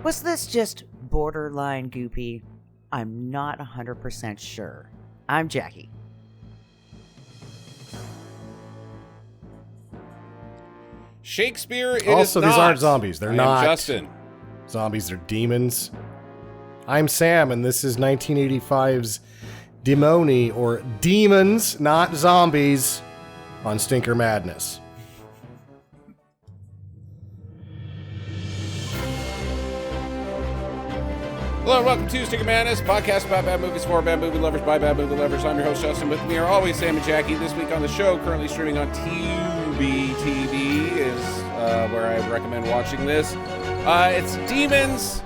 Was this just borderline goopy? I'm not 100% sure. I'm Jackie. Shakespeare, also, is these not. aren't zombies. They're not Justin. Zombies, they're demons. I'm Sam, and this is 1985's Demoni, or Demons, Not Zombies, on Stinker Madness. Hello and welcome to Stinker Madness, a podcast about bad movies for bad movie lovers by bad movie lovers. I'm your host, Justin. With me are always Sam and Jackie. This week on the show, currently streaming on Tubi TV, is where I recommend watching this. It's Demons,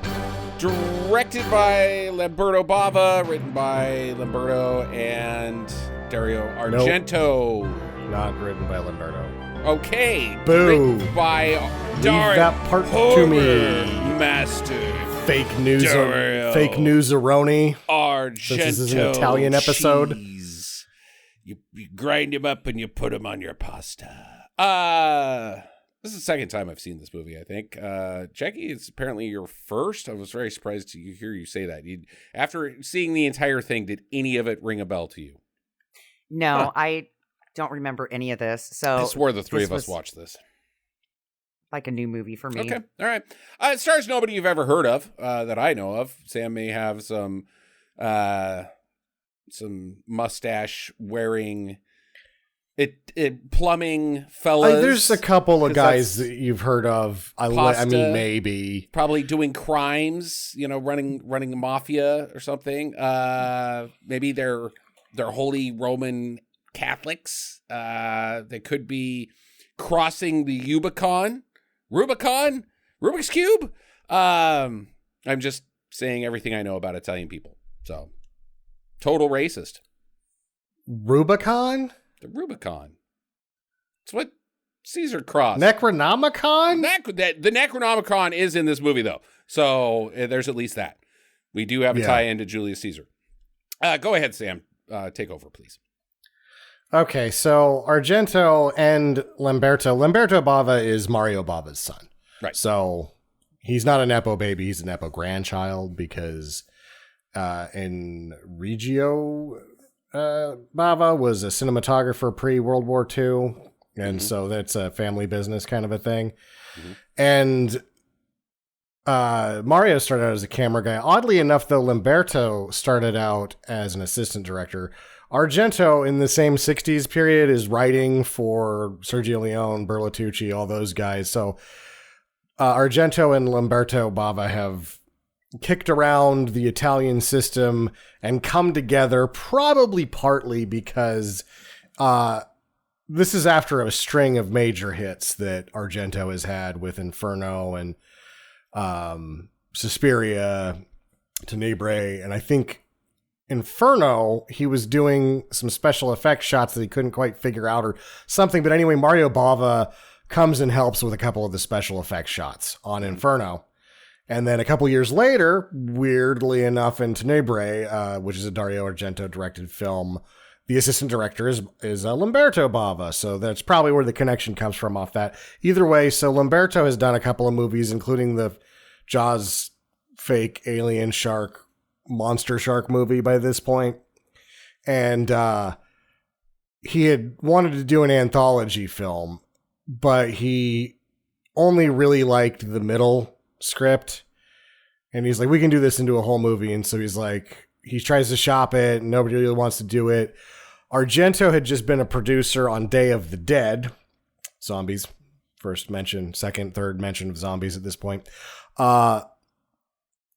directed by Lamberto Bava, written by Lamberto and Dario Argento. Nope. Not written by Lamberto. Okay. Boo. Written by Leave Dario that part to me. Master. Fake news, Dario Aroni. Argento. Since this is an Italian episode. Cheese. You grind him up and you put him on your pasta. This is the second time I've seen this movie, I think. Jackie, it's apparently your first. I was very surprised to hear you say that. After seeing the entire thing, did any of it ring a bell to you? No, I don't remember any of this. So I swore the three of us watched this. Like a new movie for me. Okay, all right. It stars nobody you've ever heard of that I know of. Sam may have some mustache wearing plumbing fellas. There's a couple of guys that you've heard of. I mean, maybe probably doing crimes. You know, running the mafia or something. Maybe they're Holy Roman Catholics. They could be crossing the Rubik's Cube. I'm just saying everything I know about Italian people. So, total racist. Rubicon? The Rubicon. It's what Caesar crossed. Necronomicon? The Necronomicon is in this movie, though. So, there's at least that. We do have a tie-in to Julius Caesar. Go ahead, Sam. Take over, please. Okay, so Argento and Lamberto Bava is Mario Bava's son. Right. So he's not a Nepo baby, he's a Nepo grandchild because Enrico Bava was a cinematographer pre-World War II, and so that's a family business kind of a thing. Mm-hmm. And Mario started out as a camera guy. Oddly enough, though, Lamberto started out as an assistant director. Argento, in the same 60s period, is writing for Sergio Leone, Bertolucci, all those guys. So Argento and Lamberto Bava have kicked around the Italian system and come together, probably partly because this is after a string of major hits that Argento has had with Inferno and Suspiria, Tenebrae, and I think Inferno, he was doing some special effects shots that he couldn't quite figure out or something. But anyway, Mario Bava comes and helps with a couple of the special effects shots on Inferno. And then a couple years later, weirdly enough, in Tenebrae, which is a Dario Argento directed film, the assistant director is Lamberto Bava. So that's probably where the connection comes from off that. Either way, so Lamberto has done a couple of movies, including the Jaws fake alien shark monster shark movie by this point. And he had wanted to do an anthology film, but he only really liked the middle script. And he's like, we can do this into a whole movie. And so he's like, he tries to shop it and nobody really wants to do it. Argento had just been a producer on Day of the Dead. Zombies. First mention, second, third mention of zombies at this point.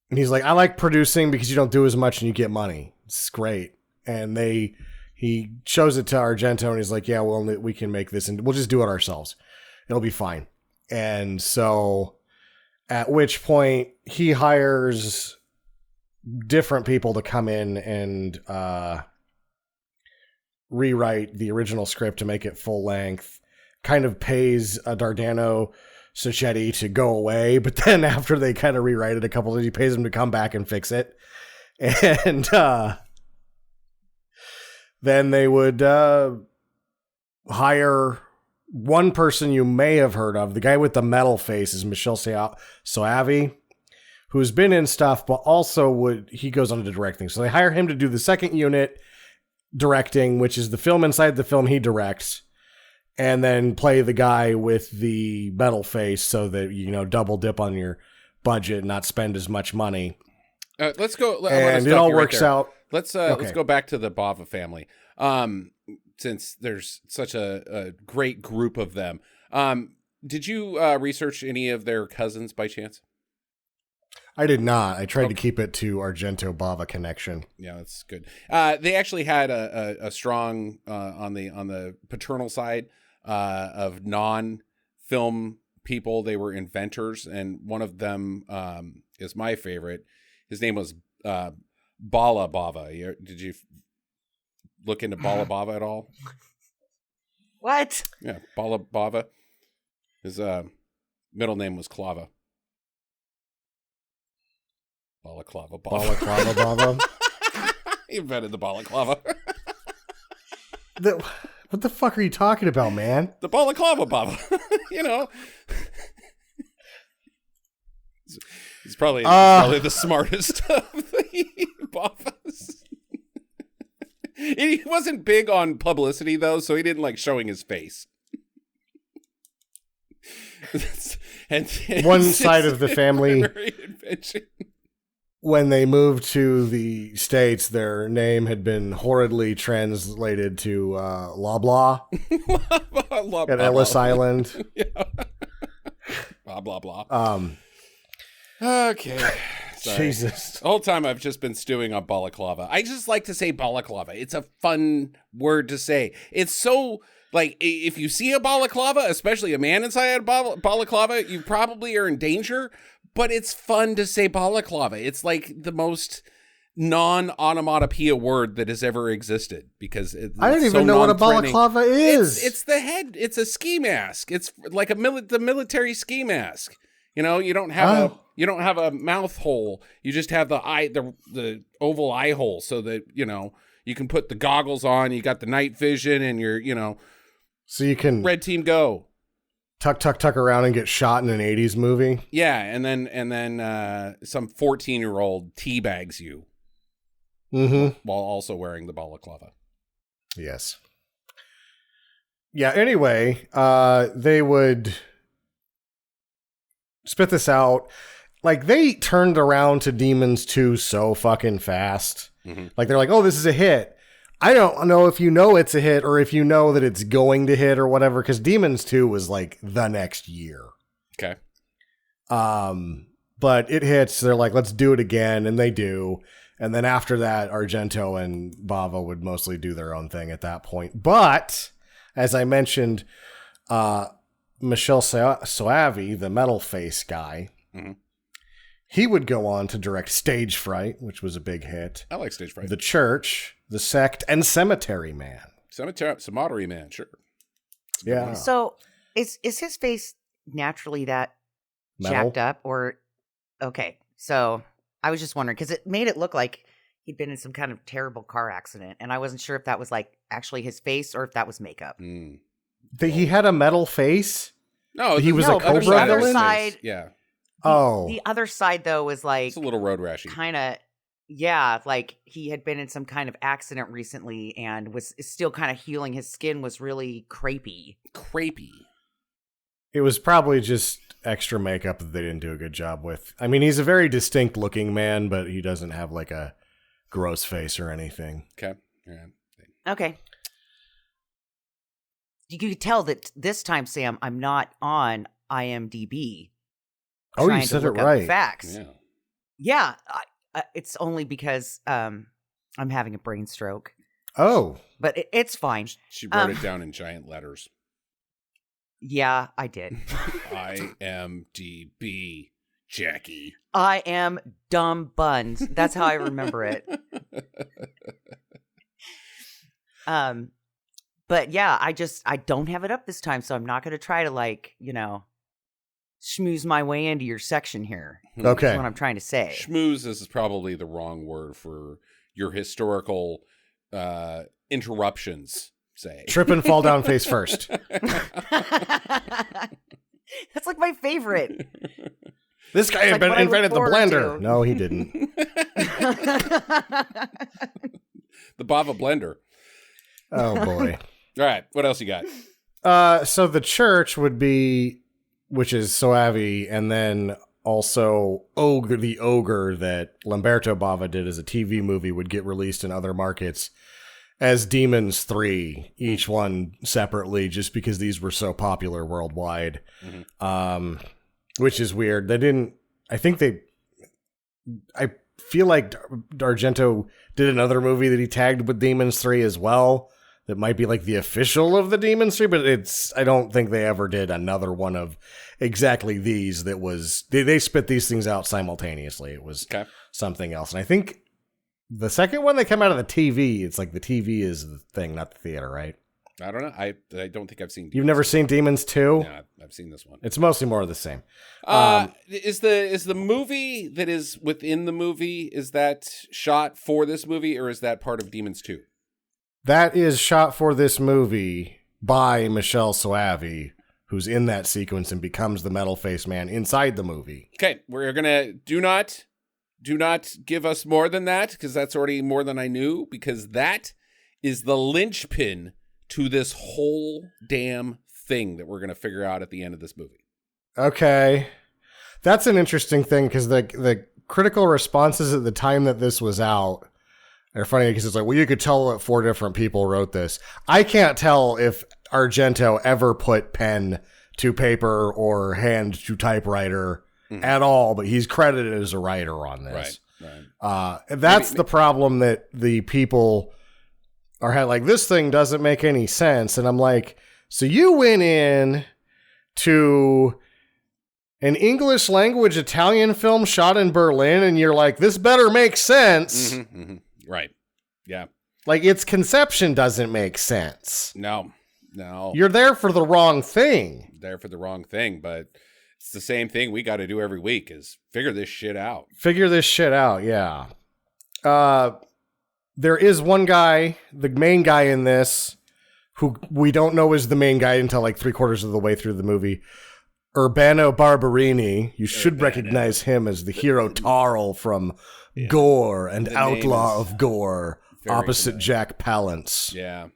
And he's like, I like producing because you don't do as much and you get money. It's great. And he shows it to Argento and he's like, yeah, well, we can make this and we'll just do it ourselves. It'll be fine. And so at which point he hires different people to come in and rewrite the original script to make it full length, kind of pays Dardano Sacchetti to go away, but then after they kind of rewrite it a couple times, he pays him to come back and fix it. And then they would hire one person you may have heard of. The guy with the metal face is Michel Soavi, who's been in stuff, but also he goes on to direct things. So they hire him to do the second unit directing, which is the film inside the film he directs, and then play the guy with the metal face so that, double dip on your budget and not spend as much money. Let's go. And it all works out. Let's go back to the Bava family. Since there's such a great group of them. Did you research any of their cousins by chance? I did not. I tried to keep it to Argento-Bava connection. Yeah, that's good. They actually had a strong on the paternal side of non-film people. They were inventors, and one of them is my favorite. His name was Bala Bava. Did you look into Bala Bava at all? What? Yeah, Bala Bava. His middle name was Clava. Balaclava Bava. Balaclava Bava. He invented the balaclava. What the fuck are you talking about, man? The balaclava Bava. He's probably the smartest of the Bavas. He wasn't big on publicity, though, so he didn't like showing his face. and one side of the family, when they moved to the States, their name had been horridly translated to Loblaw at Ellis Island. Yeah. Blah, blah, blah. Okay. Sorry. Jesus. The whole time I've just been stewing on balaclava. I just like to say balaclava. It's a fun word to say. It's so, like, if you see a balaclava, especially a man inside a balaclava, you probably are in danger, but it's fun to say balaclava. It's like the most non-onomatopoeia word that has ever existed because I don't even know what a balaclava is. It's the head. It's a ski mask. It's like the military ski mask. You don't have a mouth hole. You just have the oval eye hole so that, you can put the goggles on. You got the night vision and so you can red team go. Tuck around and get shot in an 80s movie. Yeah. And then some 14-year-old teabags you while also wearing the balaclava. Yes. Yeah. Anyway, they would spit this out. Like, they turned around to Demons 2 so fucking fast. Mm-hmm. Like, they're like, oh, this is a hit. I don't know if you know it's a hit or if you know that it's going to hit or whatever, because Demons 2 was like the next year. Okay. But it hits. They're like, let's do it again. And they do. And then after that, Argento and Bava would mostly do their own thing at that point. But, as I mentioned, Michel Soavi, the metal face guy, he would go on to direct Stage Fright, which was a big hit. I like Stage Fright. The Church, The Sect, and Cemetery Man. Cemetery Man, sure. Yeah. So is his face naturally that Metal? jacked up? Or okay, so I was just wondering because it made it look like he'd been in some kind of terrible car accident, and I wasn't sure if that was like actually his face or if that was makeup. He had a metal face? No, he was a Cobra villain? Side, yeah. The other side, though, was like... It's a little road rashy. Kind of, yeah, like he had been in some kind of accident recently and was still kind of healing. His skin was really crepey. It was probably just extra makeup that they didn't do a good job with. I mean, he's a very distinct looking man, but he doesn't have like a gross face or anything. Okay. Yeah. Okay. You could tell that this time, Sam, I'm not on IMDb. Oh, you said it right. Facts. Yeah. It's only because I'm having a brain stroke. Oh. But it's fine. She wrote it down in giant letters. Yeah, I did. IMDb, Jackie. I am dumb buns. That's how I remember it. But yeah, I don't have it up this time, so I'm not going to try to schmooze my way into your section here. Okay. That's what I'm trying to say. Schmooze is probably the wrong word for your historical interruptions, say. Trip and fall down face first. That's like my favorite. This guy It's like what I invented the look forward blender. to. No, he didn't. The Bava blender. Oh boy. All right, what else you got? So the church would be, which is Soavi, and then also the ogre that Lamberto Bava did as a TV movie would get released in other markets as Demons 3, each one separately, just because these were so popular worldwide. Which is weird. I feel like Argento did another movie that he tagged with Demons 3 as well. That might be like the official of the Demons 3, but I don't think they ever did another one of exactly these that was, they spit these things out simultaneously. It was something else. And I think the second one, they come out of the TV. It's like the TV is the thing, not the theater, right? I don't know. I don't think I've seen Demons. You've never seen Demons 2? Yeah, I've seen this one. It's mostly more of the same. Is the movie that is within the movie, is that shot for this movie, or is that part of Demons 2? That is shot for this movie by Michelle Soavi, who's in that sequence and becomes the metal face man inside the movie. Okay, we're gonna do not give us more than that, because that's already more than I knew, because that is the linchpin to this whole damn thing that we're gonna figure out at the end of this movie. Okay. That's an interesting thing, because the critical responses at the time that this was out are funny, because it's like, well, you could tell that 4 different people wrote this. I can't tell if Argento ever put pen to paper or hand to typewriter at all, but he's credited as a writer on this. Right. That's the problem, that the people are like, this thing doesn't make any sense. And I'm like, so you went in to an English language Italian film shot in Berlin, and you're like, this better make sense. Right. Yeah. Like, its conception doesn't make sense. No. You're there for the wrong thing. There for the wrong thing, but it's the same thing we got to do every week, is figure this shit out. Yeah. There is one guy, the main guy in this, who we don't know is the main guy until like 3/4 of the way through the movie. Urbano Barberini. You should recognize him as the hero Tarl from Gore and Outlaw of Gore, opposite familiar. Jack Palance. Yeah.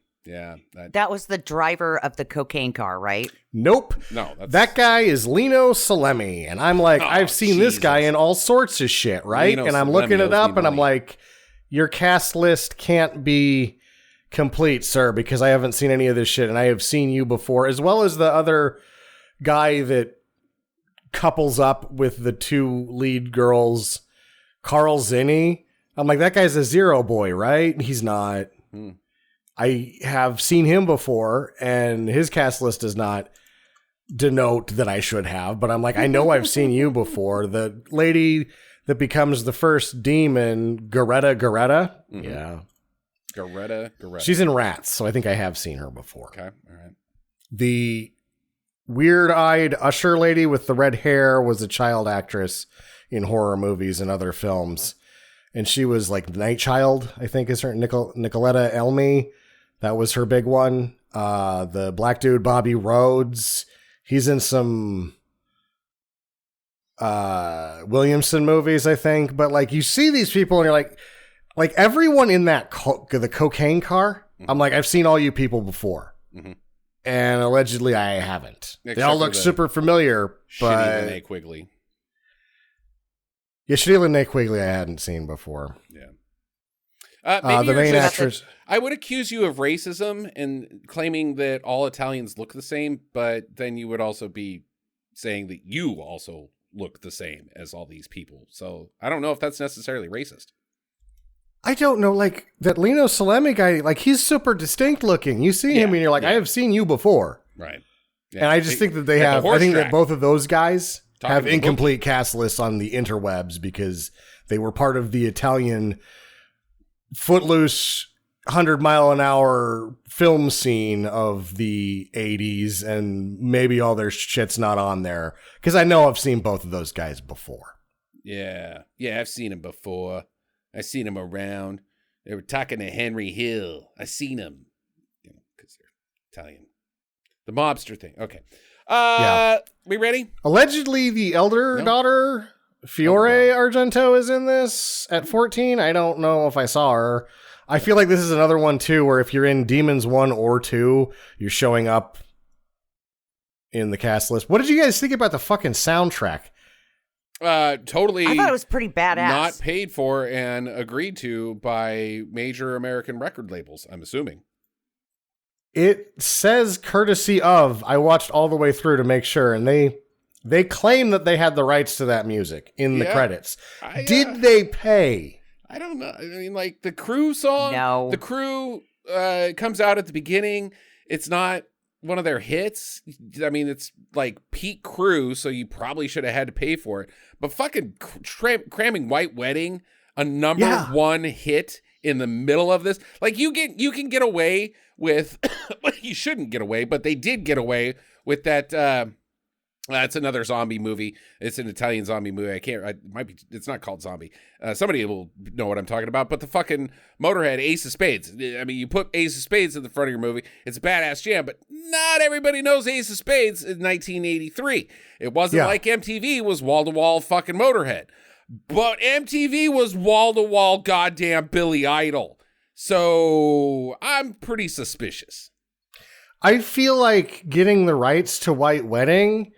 That was the driver of the cocaine car, right? Nope. No. That guy is Lino Salemi. And I'm like, I've seen this guy in all sorts of shit, right? Lino and I'm looking it up, and I'm like, your cast list can't be complete, sir, because I haven't seen any of this shit, and I have seen you before, as well as the other guy that couples up with the 2 lead girls, Carl Zinni. I'm like, that guy's a Zero boy, right? He's not. I have seen him before, and his cast list does not denote that I should have, but I'm like, I know I've seen you before. The lady that becomes the first demon, Goretta. Yeah. Goretta. She's in Rats, so I think I have seen her before. Okay, all right. The weird-eyed usher lady with the red hair was a child actress in horror movies and other films. And she was like Night Child, I think is her, Nicoletta Elmi. That was her big one. The black dude, Bobby Rhodes. He's in some Williamson movies, I think. But like, you see these people and you're like everyone in that the cocaine car. I'm like, I've seen all you people before. And allegedly I haven't. Except they all look super familiar, but Linnea Quigley. Yeah, Linnea Quigley I hadn't seen before. Yeah. Maybe the main actress. I would accuse you of racism and claiming that all Italians look the same, but then you would also be saying that you also look the same as all these people. So I don't know if that's necessarily racist. I don't know, like, that Lino Salemi guy, like, he's super distinct looking. You see him and you're like, I have seen you before. Right. Yeah. And I just think that they have, I think that both of those guys have incomplete cast lists on the interwebs because they were part of the Italian footloose 100-mile-an-hour film scene of the 80s, and maybe all their shit's not on there. Because I know I've seen both of those guys before. Yeah. Yeah, I've seen them before. I seen them around. They were talking to Henry Hill. I seen them. You know, because they're Italian. The mobster thing. Okay. We ready? Allegedly, the elder daughter, Fiore Argento, is in this at 14. I don't know if I saw her. I feel like this is another one, too, where if you're in Demons 1 or 2, you're showing up in the cast list. What did you guys think about the fucking soundtrack? Totally. I thought it was pretty badass. Not paid for and agreed to by major American record labels, I'm assuming. It says courtesy of. I watched all the way through to make sure, and they claim that they had the rights to that music in the credits. Did they pay? I don't know. I mean, like the Crew song. No. The Crew comes out at the beginning. It's not one of their hits. I mean, it's like peak Crew, so you probably should have had to pay for it. But fucking cramming White Wedding, a number one hit in the middle of this, like you can get away with. You shouldn't get away, but they did get away with that. It's another zombie movie. It's an Italian zombie movie. It's not called Zombie. Somebody will know what I'm talking about. But the fucking Motorhead, Ace of Spades. I mean, you put Ace of Spades in the front of your movie. It's a badass jam, but not everybody knows Ace of Spades in 1983. It wasn't like MTV was wall-to-wall fucking Motorhead. But MTV was wall-to-wall goddamn Billy Idol. So I'm pretty suspicious. I feel like getting the rights to White Wedding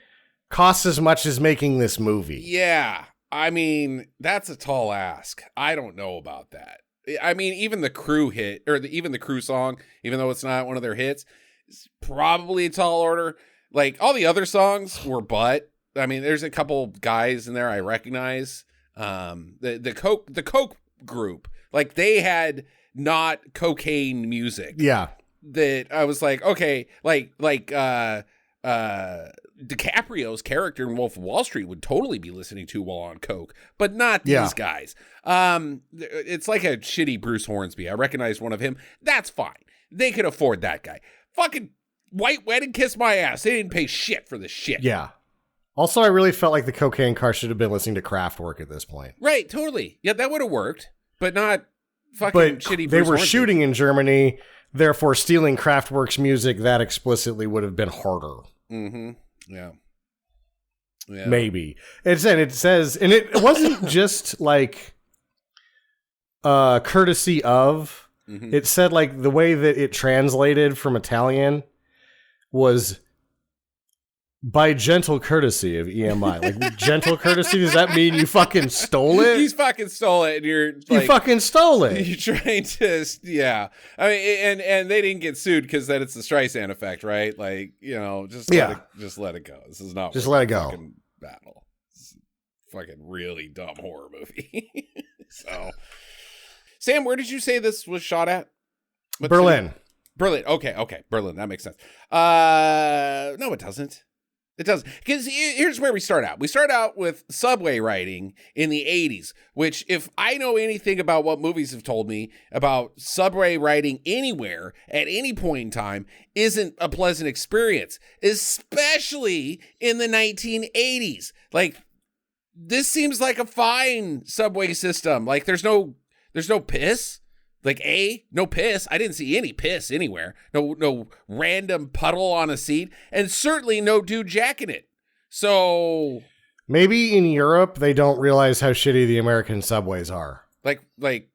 costs as much as making this movie. Yeah. I mean, that's a tall ask. I don't know about that. I mean, even the Crew hit, or even the Crew song, even though it's not one of their hits, is probably a tall order. Like, all the other songs were I mean, there's a couple guys in there I recognize. The Coke group, like, they had not cocaine music. Yeah. That I was like, okay, like DiCaprio's character in Wolf of Wall Street would totally be listening to while on coke, but not these guys. It's like a shitty Bruce Hornsby. I recognized one of him. That's fine. They could afford that guy. Fucking White Wedding, kiss my ass. They didn't pay shit for this shit. Yeah. Also, I really felt like the cocaine car should have been listening to Kraftwerk at this point. Right, totally. Yeah, that would have worked, but not fucking shitty Bruce They were Hornsby. shooting in Germany, therefore stealing Kraftwerk's music that explicitly would have been harder. Mm-hmm. Yeah. Maybe. It says, and it wasn't just like courtesy of. Mm-hmm. It said like the way that it translated from Italian was by gentle courtesy of EMI. Like, gentle courtesy, does that mean you fucking stole it? He's fucking stole it, and you're like, you fucking stole it. You're trying to, yeah. I mean, and they didn't get sued because then it's the Streisand effect, right? Like, you know, just let it go. This is not just let it go. Fucking battle. This is a fucking really dumb horror movie. So, Sam, where did you say this was shot at? Berlin. Berlin. Okay. Berlin. That makes sense. No, it doesn't. It does. Because here's where we start out. We start out with subway riding in the 80s, which, if I know anything about what movies have told me about subway riding anywhere at any point in time, isn't a pleasant experience, especially in the 1980s. Like, this seems like a fine subway system. Like, there's no piss. Like, no piss. I didn't see any piss anywhere. No random puddle on a seat, and certainly no dude jacking it. So maybe in Europe they don't realize how shitty the American subways are. Like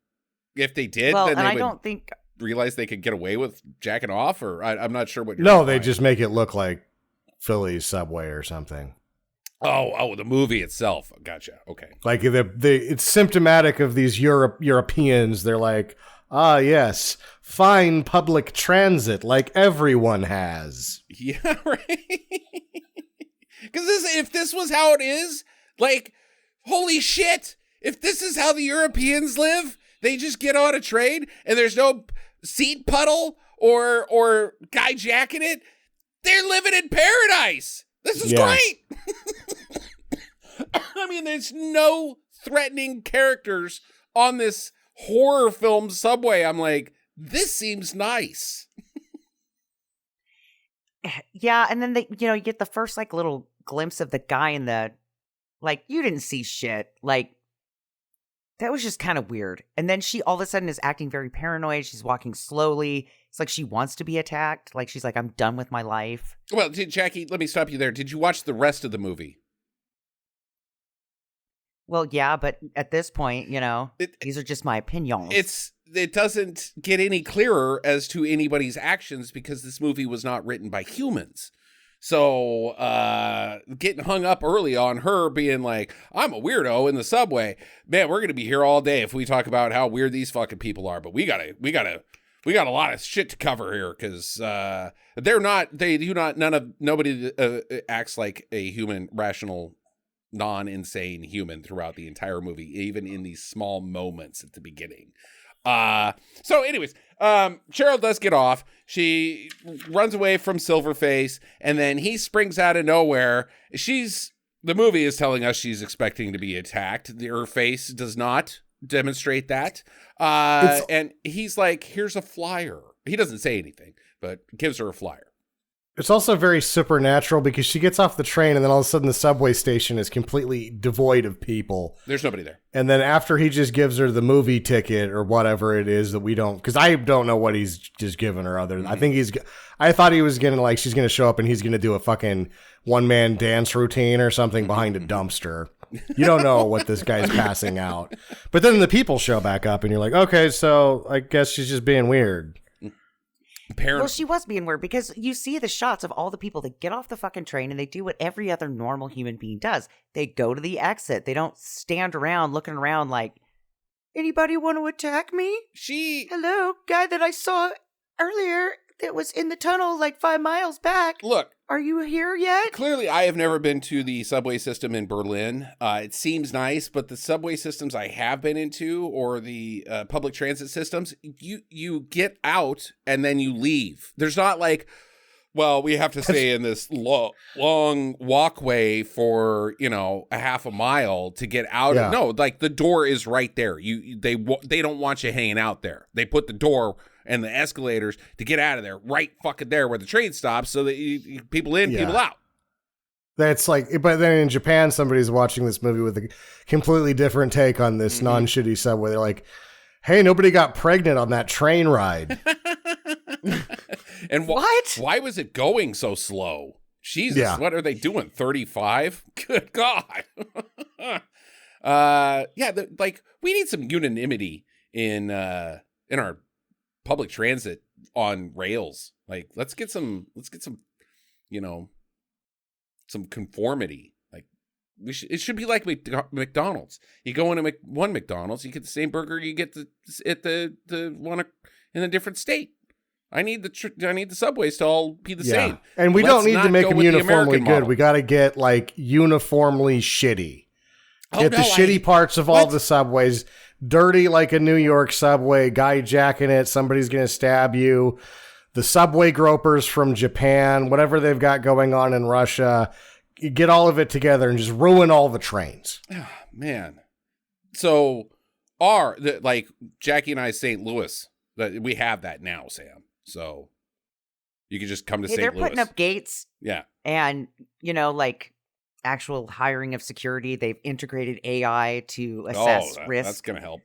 if they did, then they would realize they could get away with jacking off. Or I'm not sure what. They just make it look like Philly's subway or something. Oh, the movie itself. Gotcha. Okay. Like it's symptomatic of these Europeans. They're like, yes, fine public transit like everyone has. Yeah, right. Because if this was how it is, like, holy shit, if this is how the Europeans live, they just get on a train and there's no seat puddle or guy jacking it. They're living in paradise. This is great. I mean, there's no threatening characters on this horror film subway. I'm like, this seems nice. Yeah, and then you get the first like little glimpse of the guy in the, like, you didn't see shit. Like, That was just kind of weird. And then she all of a sudden is acting very paranoid. She's walking slowly. It's like she wants to be attacked. Like she's like, I'm done with my life. Well, Jackie, let me stop you there. Did you watch the rest of the movie? Well, yeah, but at this point, these are just my opinions. It doesn't get any clearer as to anybody's actions because this movie was not written by humans. So getting hung up early on her being like, I'm a weirdo in the subway. Man, we're going to be here all day if we talk about how weird these fucking people are. But we got a lot of shit to cover here because nobody acts like a human, rational, non-insane human throughout the entire movie, even in these small moments at the beginning. So anyways, Cheryl does get off. She runs away from Silverface, and then he springs out of nowhere. The movie is telling us she's expecting to be attacked. Her face does not demonstrate that. And he's like, here's a flyer. He doesn't say anything, but gives her a flyer. It's also very supernatural because she gets off the train and then all of a sudden the subway station is completely devoid of people. There's nobody there. And then after he just gives her the movie ticket or whatever it is that we don't, because I don't know what he's just given her other than, I thought he was going to she's going to show up and he's going to do a fucking one-man dance routine or something behind a dumpster. You don't know what this guy's passing out. But then the people show back up and you're like, okay, so I guess she's just being weird. Well, she was being weird because you see the shots of all the people that get off the fucking train and they do what every other normal human being does. They go to the exit. They don't stand around looking around like, anybody want to attack me? Hello, guy that I saw earlier that was in the tunnel like 5 miles back. Look. Are you here yet? Clearly, I have never been to the subway system in Berlin. It seems nice, but the subway systems I have been into, or the public transit systems, you get out and then you leave. There's not like, well, we have to stay in this long walkway for, a half a mile to get out. Yeah. No, like the door is right there. They don't want you hanging out there. They put the door and the escalators to get out of there right fucking there where the train stops so that people in, people out. That's like, but then in Japan, somebody's watching this movie with a completely different take on this non-shitty subway. They're like, hey, nobody got pregnant on that train ride. And what? Why was it going so slow? Jesus, What are they doing? 35? Good God. We need some unanimity in our public transit on rails. Like, let's get some, some conformity. Like, it should be like McDonald's. You go into one McDonald's, you get the same burger you get at the one in a different state. I need the subways to all be the same. And we don't need to make them uniformly good. We got to get like uniformly shitty. Get the shitty parts of all the subways. Dirty like a New York subway, guy jacking it, somebody's going to stab you. The subway gropers from Japan, whatever they've got going on in Russia, you get all of it together and just ruin all the trains. Oh, man. So like Jackie and I, St. Louis, we have that now, Sam. So you can just come to St. Louis. They're putting up gates. Yeah. And, like actual hiring of security. They've integrated AI to assess risk. That's going to help.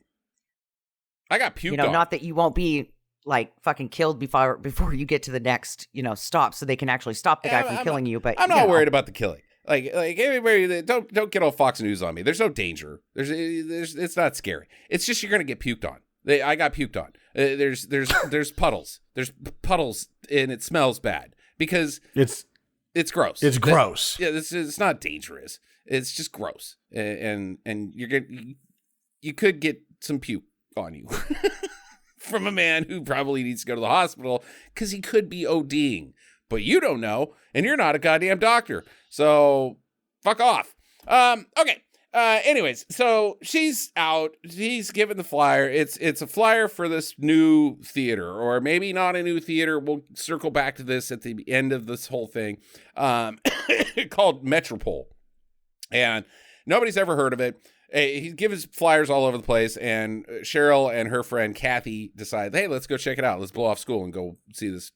I got puked on. Not that you won't be like fucking killed before you get to the next, stop, so they can actually stop the guy from killing you. But I'm not worried about the killing. Like everybody, don't get all Fox News on me. There's no danger. It's not scary. It's just you're going to get puked on. I got puked on. There's puddles. There's puddles, and it smells bad because it's gross. It's gross. It's not dangerous. It's just gross, and you could get some puke on you from a man who probably needs to go to the hospital because he could be ODing, but you don't know, and you're not a goddamn doctor. So fuck off. Okay. Anyways, so she's out. She's given the flyer. It's a flyer for this new theater, or maybe not a new theater. We'll circle back to this at the end of this whole thing. Called Metropole, and nobody's ever heard of it. He gives flyers all over the place, and Cheryl and her friend Kathy decide, hey, let's go check it out. Let's blow off school and go see this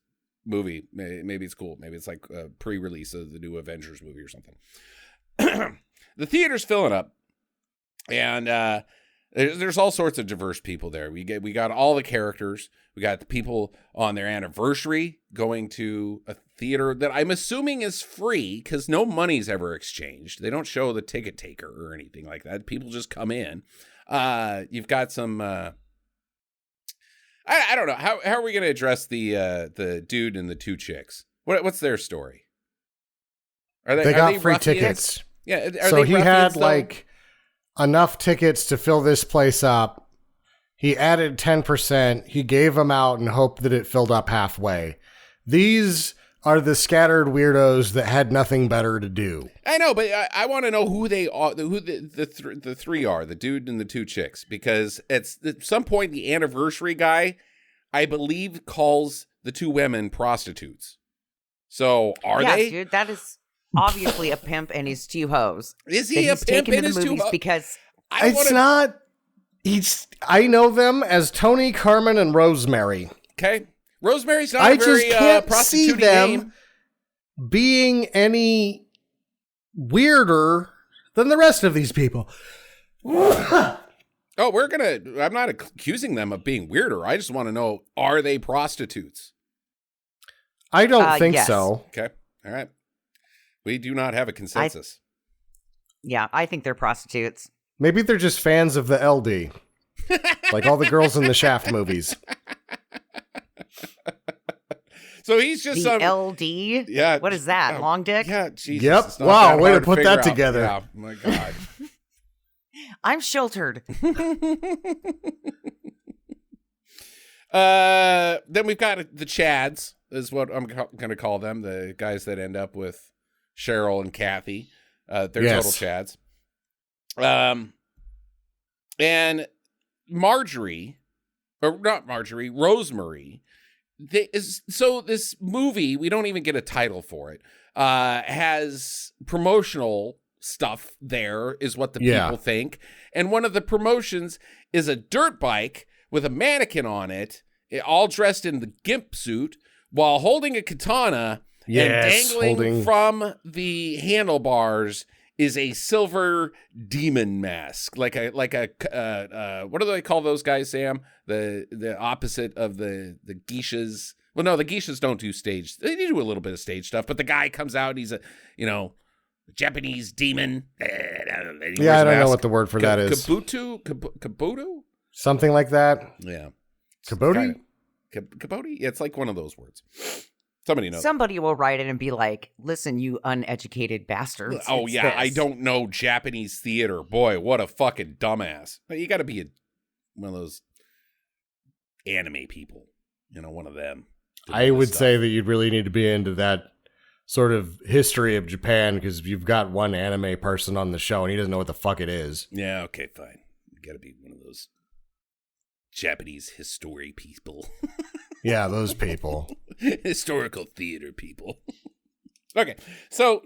movie. Maybe it's cool. Maybe it's like a pre-release of the new Avengers movie or something. The theater's filling up, and There's all sorts of diverse people there. We got all the characters. We got the people on their anniversary going to a theater that I'm assuming is free because no money's ever exchanged. They don't show the ticket taker or anything like that. People just come in. You've got some. I don't know how are we going to address the dude and the two chicks? What's their story? They got free tickets. Yeah. So he had like enough tickets to fill this place up. He added 10%. He gave them out and hoped that it filled up halfway. These are the scattered weirdos that had nothing better to do. I know, but I want to know who they are, who the three are, the dude and the two chicks, because at some point the anniversary guy, I believe, calls the two women prostitutes. So are they? Dude, that is obviously a pimp and his two hoes. Is he a pimp and his two hoes? Because I know them as Tony, Carmen, and Rosemary. Okay. Rosemary's not a very prostitute name. Being any weirder than the rest of these people. I'm not accusing them of being weirder. I just want to know, are they prostitutes? I don't think so. Okay. All right. We do not have a consensus. I think they're prostitutes. Maybe they're just fans of the LD. Like all the girls in the Shaft movies. So he's just the LD? Yeah. What is that? Long dick? Yeah, Jesus. Yep. Wow, way to put that together. Yeah, my God. I'm sheltered. Then we've got the Chads, is what I'm going to call them, the guys that end up with Cheryl and Kathy. They're total Chads. And Rosemary. So this movie, we don't even get a title for it, has promotional stuff there, is what the people think. And one of the promotions is a dirt bike with a mannequin on it, all dressed in the gimp suit, while holding a katana and dangling from the handlebars is a silver demon mask, like a what do they call those guys, Sam? The opposite of the geishas. Well, no, the geishas don't do stage. They do a little bit of stage stuff, but the guy comes out and he's a Japanese demon. I don't know what the word for that is. Kabuto? Something like that. Yeah. Kaboti? Kaboti? Yeah, it's like one of those words. Somebody knows. Somebody will write it and be like, listen, you uneducated bastards. Oh, yeah, I don't know Japanese theater. Boy, what a fucking dumbass. But you got to be one of those anime people. One of them. I would say that you'd really need to be into that sort of history of Japan, because you've got one anime person on the show and he doesn't know what the fuck it is. Yeah, okay, fine. You got to be one of those Japanese history people. Yeah, those people. Historical theater people. Okay, so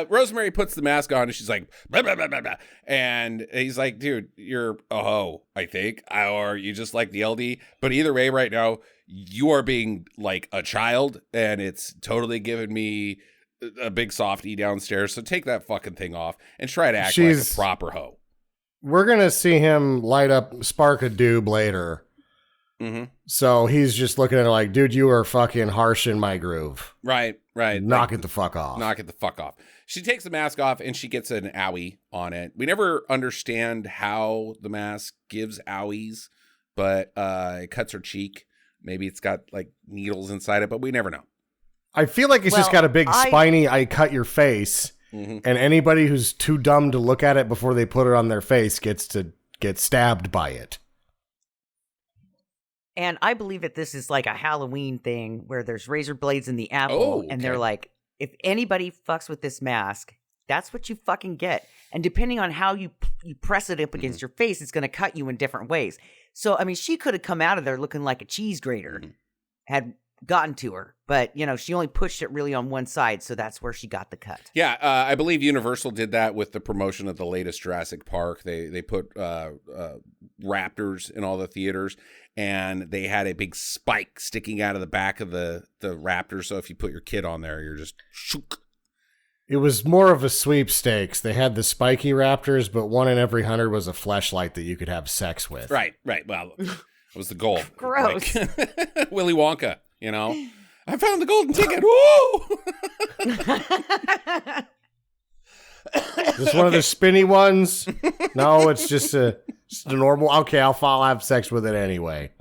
Rosemary puts the mask on and she's like, blah, blah, blah, blah, blah. And he's like, dude, you're a hoe, I think, or you just like the LD. But either way, right now, you are being like a child, and it's totally giving me a big softie downstairs. So take that fucking thing off and try to act like a proper hoe. We're going to see him light up Spark a Doob later. Mm-hmm. So he's just looking at her like, dude, you are fucking harsh in my groove. Right. Knock it the fuck off. Knock it the fuck off. She takes the mask off and she gets an owie on it. We never understand how the mask gives owies, but it cuts her cheek. Maybe it's got like needles inside it, but we never know. I feel like it's just got a big spiny, I cut your face. Mm-hmm. And anybody who's too dumb to look at it before they put it on their face gets to get stabbed by it. And I believe that this is like a Halloween thing where there's razor blades in the apple, and they're like, if anybody fucks with this mask, that's what you fucking get. And depending on how you press it up against your face, it's going to cut you in different ways. So, I mean, she could have come out of there looking like a cheese grater, had gotten to her. But, she only pushed it really on one side, so that's where she got the cut. Yeah, I believe Universal did that with the promotion of the latest Jurassic Park. They put raptors in all the theaters, and they had a big spike sticking out of the back of the raptor. So if you put your kid on there, you're just shook. It was more of a sweepstakes. They had the spiky raptors, but 1 in every 100 was a fleshlight that you could have sex with. Right. Well, that was the goal. Gross. Like, Willy Wonka, you know? I found the golden ticket. Woo! Just one of the spinny ones? No, it's just a normal. Okay, I'll have sex with it anyway.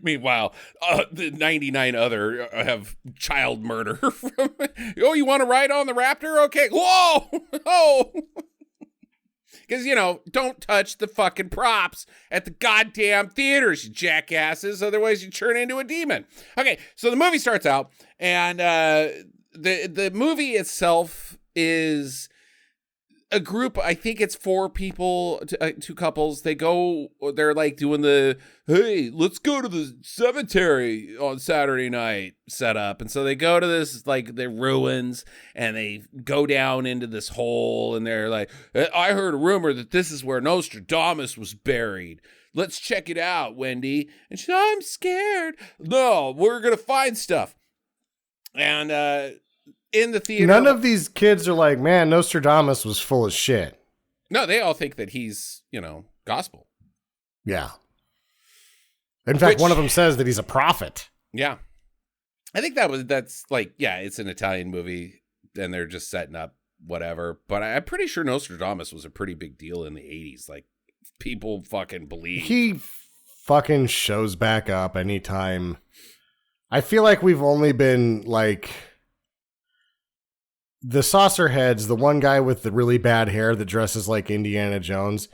Meanwhile, the 99 other have child murder. Oh, you want to ride on the raptor? Okay. Whoa! Oh! Because, don't touch the fucking props at the goddamn theaters, you jackasses. Otherwise, you turn into a demon. Okay, so the movie starts out, and the movie itself is a group. I think it's 4 people, 2 couples. They're like doing the, hey, let's go to the cemetery on Saturday night setup. And so they go to this, like, the ruins, and they go down into this hole, and they're like, I heard a rumor that this is where Nostradamus was buried. Let's check it out, Wendy. And she's, I'm scared. No, we're going to find stuff. And, in the theater, none of these kids are like, man, Nostradamus was full of shit. No, they all think that he's, gospel. Yeah. In fact, one of them says that he's a prophet. Yeah. I think that's like, yeah, it's an Italian movie and they're just setting up whatever. But I'm pretty sure Nostradamus was a pretty big deal in the 80s. Like, people fucking believe. He fucking shows back up anytime. I feel like we've only been like, the saucer heads, the one guy with the really bad hair that dresses like Indiana Jones,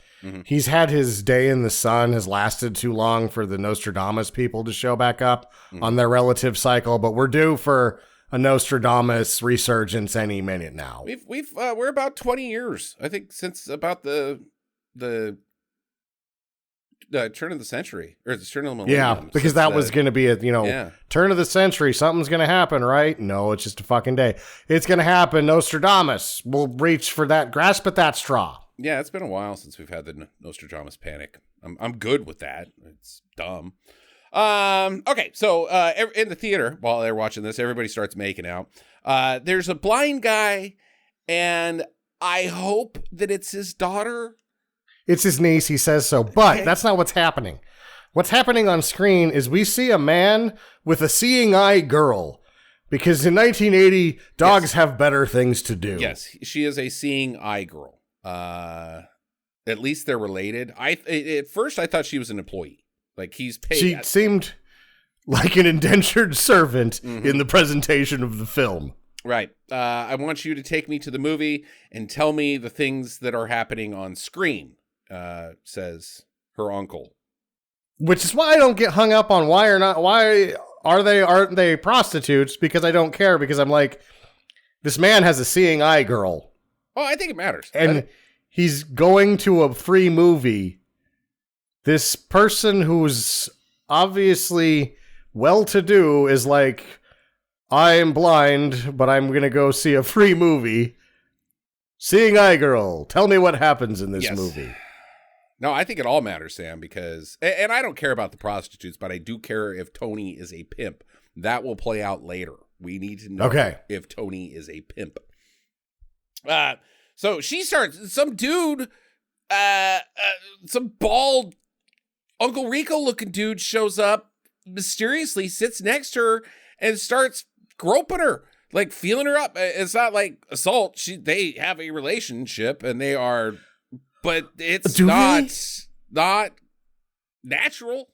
he's had his day in the sun, has lasted too long for the Nostradamus people to show back up on their relative cycle, but we're due for a Nostradamus resurgence any minute now. We're about 20 years, I think, since about the turn of the century, or the turn of the millennium. Yeah, because that was going to be turn of the century. Something's going to happen, right? No, it's just a fucking day. It's going to happen. Nostradamus will grasp at that straw. Yeah, it's been a while since we've had the Nostradamus panic. I'm good with that. It's dumb. Okay, so in the theater, while they're watching this, everybody starts making out. There's a blind guy, and I hope that it's his daughter. It's his niece, he says so, but that's not what's happening. What's happening on screen is we see a man with a seeing eye girl, because in 1980, dogs have better things to do. Yes, she is a seeing eye girl. At least they're related. At first, I thought she was an employee. Like, he's paid. She seemed like an indentured servant in the presentation of the film. Right. I want you to take me to the movie and tell me the things that are happening on screen. Says her uncle. Which is why I don't get hung up on why aren't they prostitutes, because I don't care, because I'm like, this man has a seeing eye girl. Oh, I think it matters. And he's going to a free movie. This person who's obviously well-to-do is like, I am blind, but I'm going to go see a free movie. Seeing eye girl, tell me what happens in this movie. No, I think it all matters, Sam, because, and I don't care about the prostitutes, but I do care if Tony is a pimp. That will play out later. We need to know if Tony is a pimp. So she starts, some dude, some bald Uncle Rico looking dude shows up, mysteriously sits next to her and starts groping her, like feeling her up. It's not like assault. They have a relationship and they are, but it's not natural.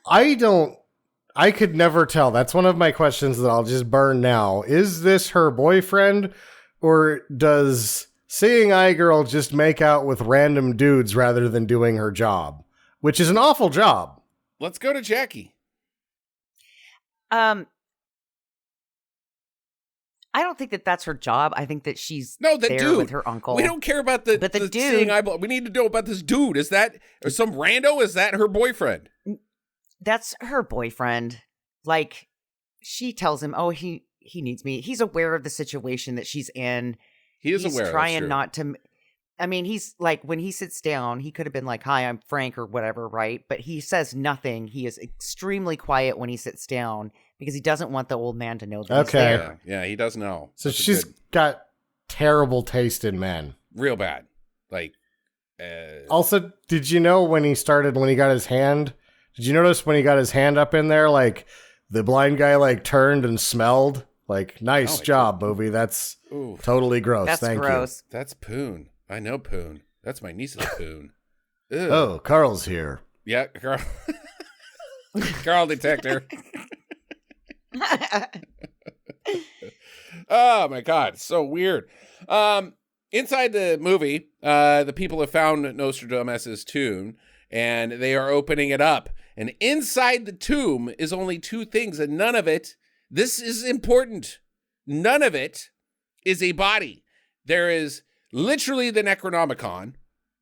I could never tell. That's one of my questions that I'll just burn now. Is this her boyfriend, or does seeing eye girl just make out with random dudes rather than doing her job, which is an awful job? Let's go to Jackie. I don't think that that's her job. I think that she's there dude with her uncle. We don't care about the dude. Seeing eyeball. We need to know about this dude. Is that some rando? Is that her boyfriend? That's her boyfriend. Like, she tells him, "Oh, he needs me." He's aware of the situation that she's in. He's aware. Trying not to. I mean, he's like, when he sits down, he could have been like, "Hi, I'm Frank," or whatever, right? But he says nothing. He is extremely quiet when he sits down because he doesn't want the old man to know that he's there. Yeah, he does know. So she's got terrible taste in men. Real bad. Like, also, did you know when he got his hand? Did you notice when he got his hand up in there, like the blind guy like turned and smelled? Like, nice job, movie. That's totally gross. That's Thank gross. you. That's Poon. I know Poon. That's my niece's Poon. Ew. Oh, Carl's here. Yeah, Carl. Carl detector. Oh my God, so weird. Inside the movie, the people have found Nostradamus' tomb, and they are opening it up. And inside the tomb is only two things, and none of it, this is important, none of it is a body. There is literally the Necronomicon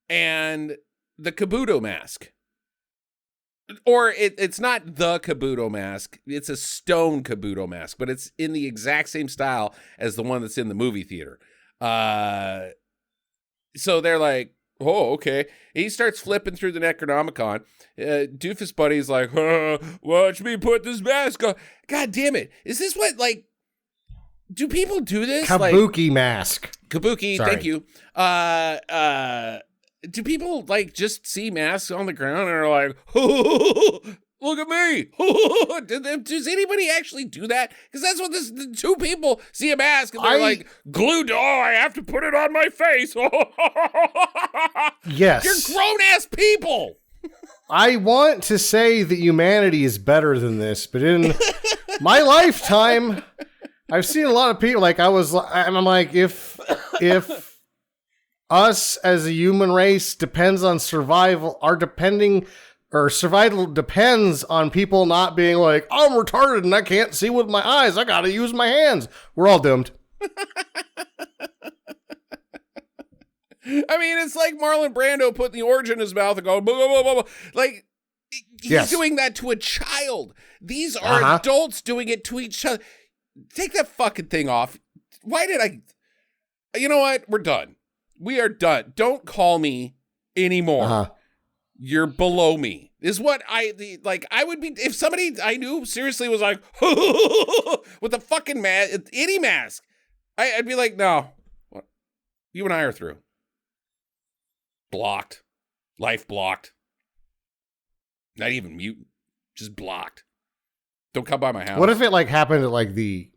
and the Kabuto mask. Or it's not the Kabuto mask, it's a stone Kabuto mask, but it's in the exact same style as the one that's in the movie theater. So they're like, oh, okay. He starts flipping through the Necronomicon. Doofus Buddy's like, watch me put this mask on. God damn it. Is this what, like, do people do this? Kabuki mask. Kabuki, Sorry. thank you. Do people, like, just see masks on the ground and are like, look at me. Does anybody actually do that? Because that's what the two people see a mask and they're like, glued, I have to put it on my face. Yes. You're grown-ass people. I want to say that humanity is better than this, but in my lifetime, I've seen a lot of people, like, I'm like, if us as a human race depends on survival, survival depends on people not being like, I'm retarded and I can't see with my eyes, I gotta use my hands. We're all doomed. I mean, it's like Marlon Brando putting the orange in his mouth and going, blah, blah, blah, blah. Like, he's doing that to a child. These are adults doing it to each other. Take that fucking thing off. Why did I? You know what? We're done. We are done. Don't call me anymore. You're below me. Is what I would be if somebody I knew seriously was like with a fucking mask, any mask. I'd be like, no, what? You and I are through. Blocked. Life blocked. Not even mute. Just blocked. Don't come by my house. What if it like happened at like the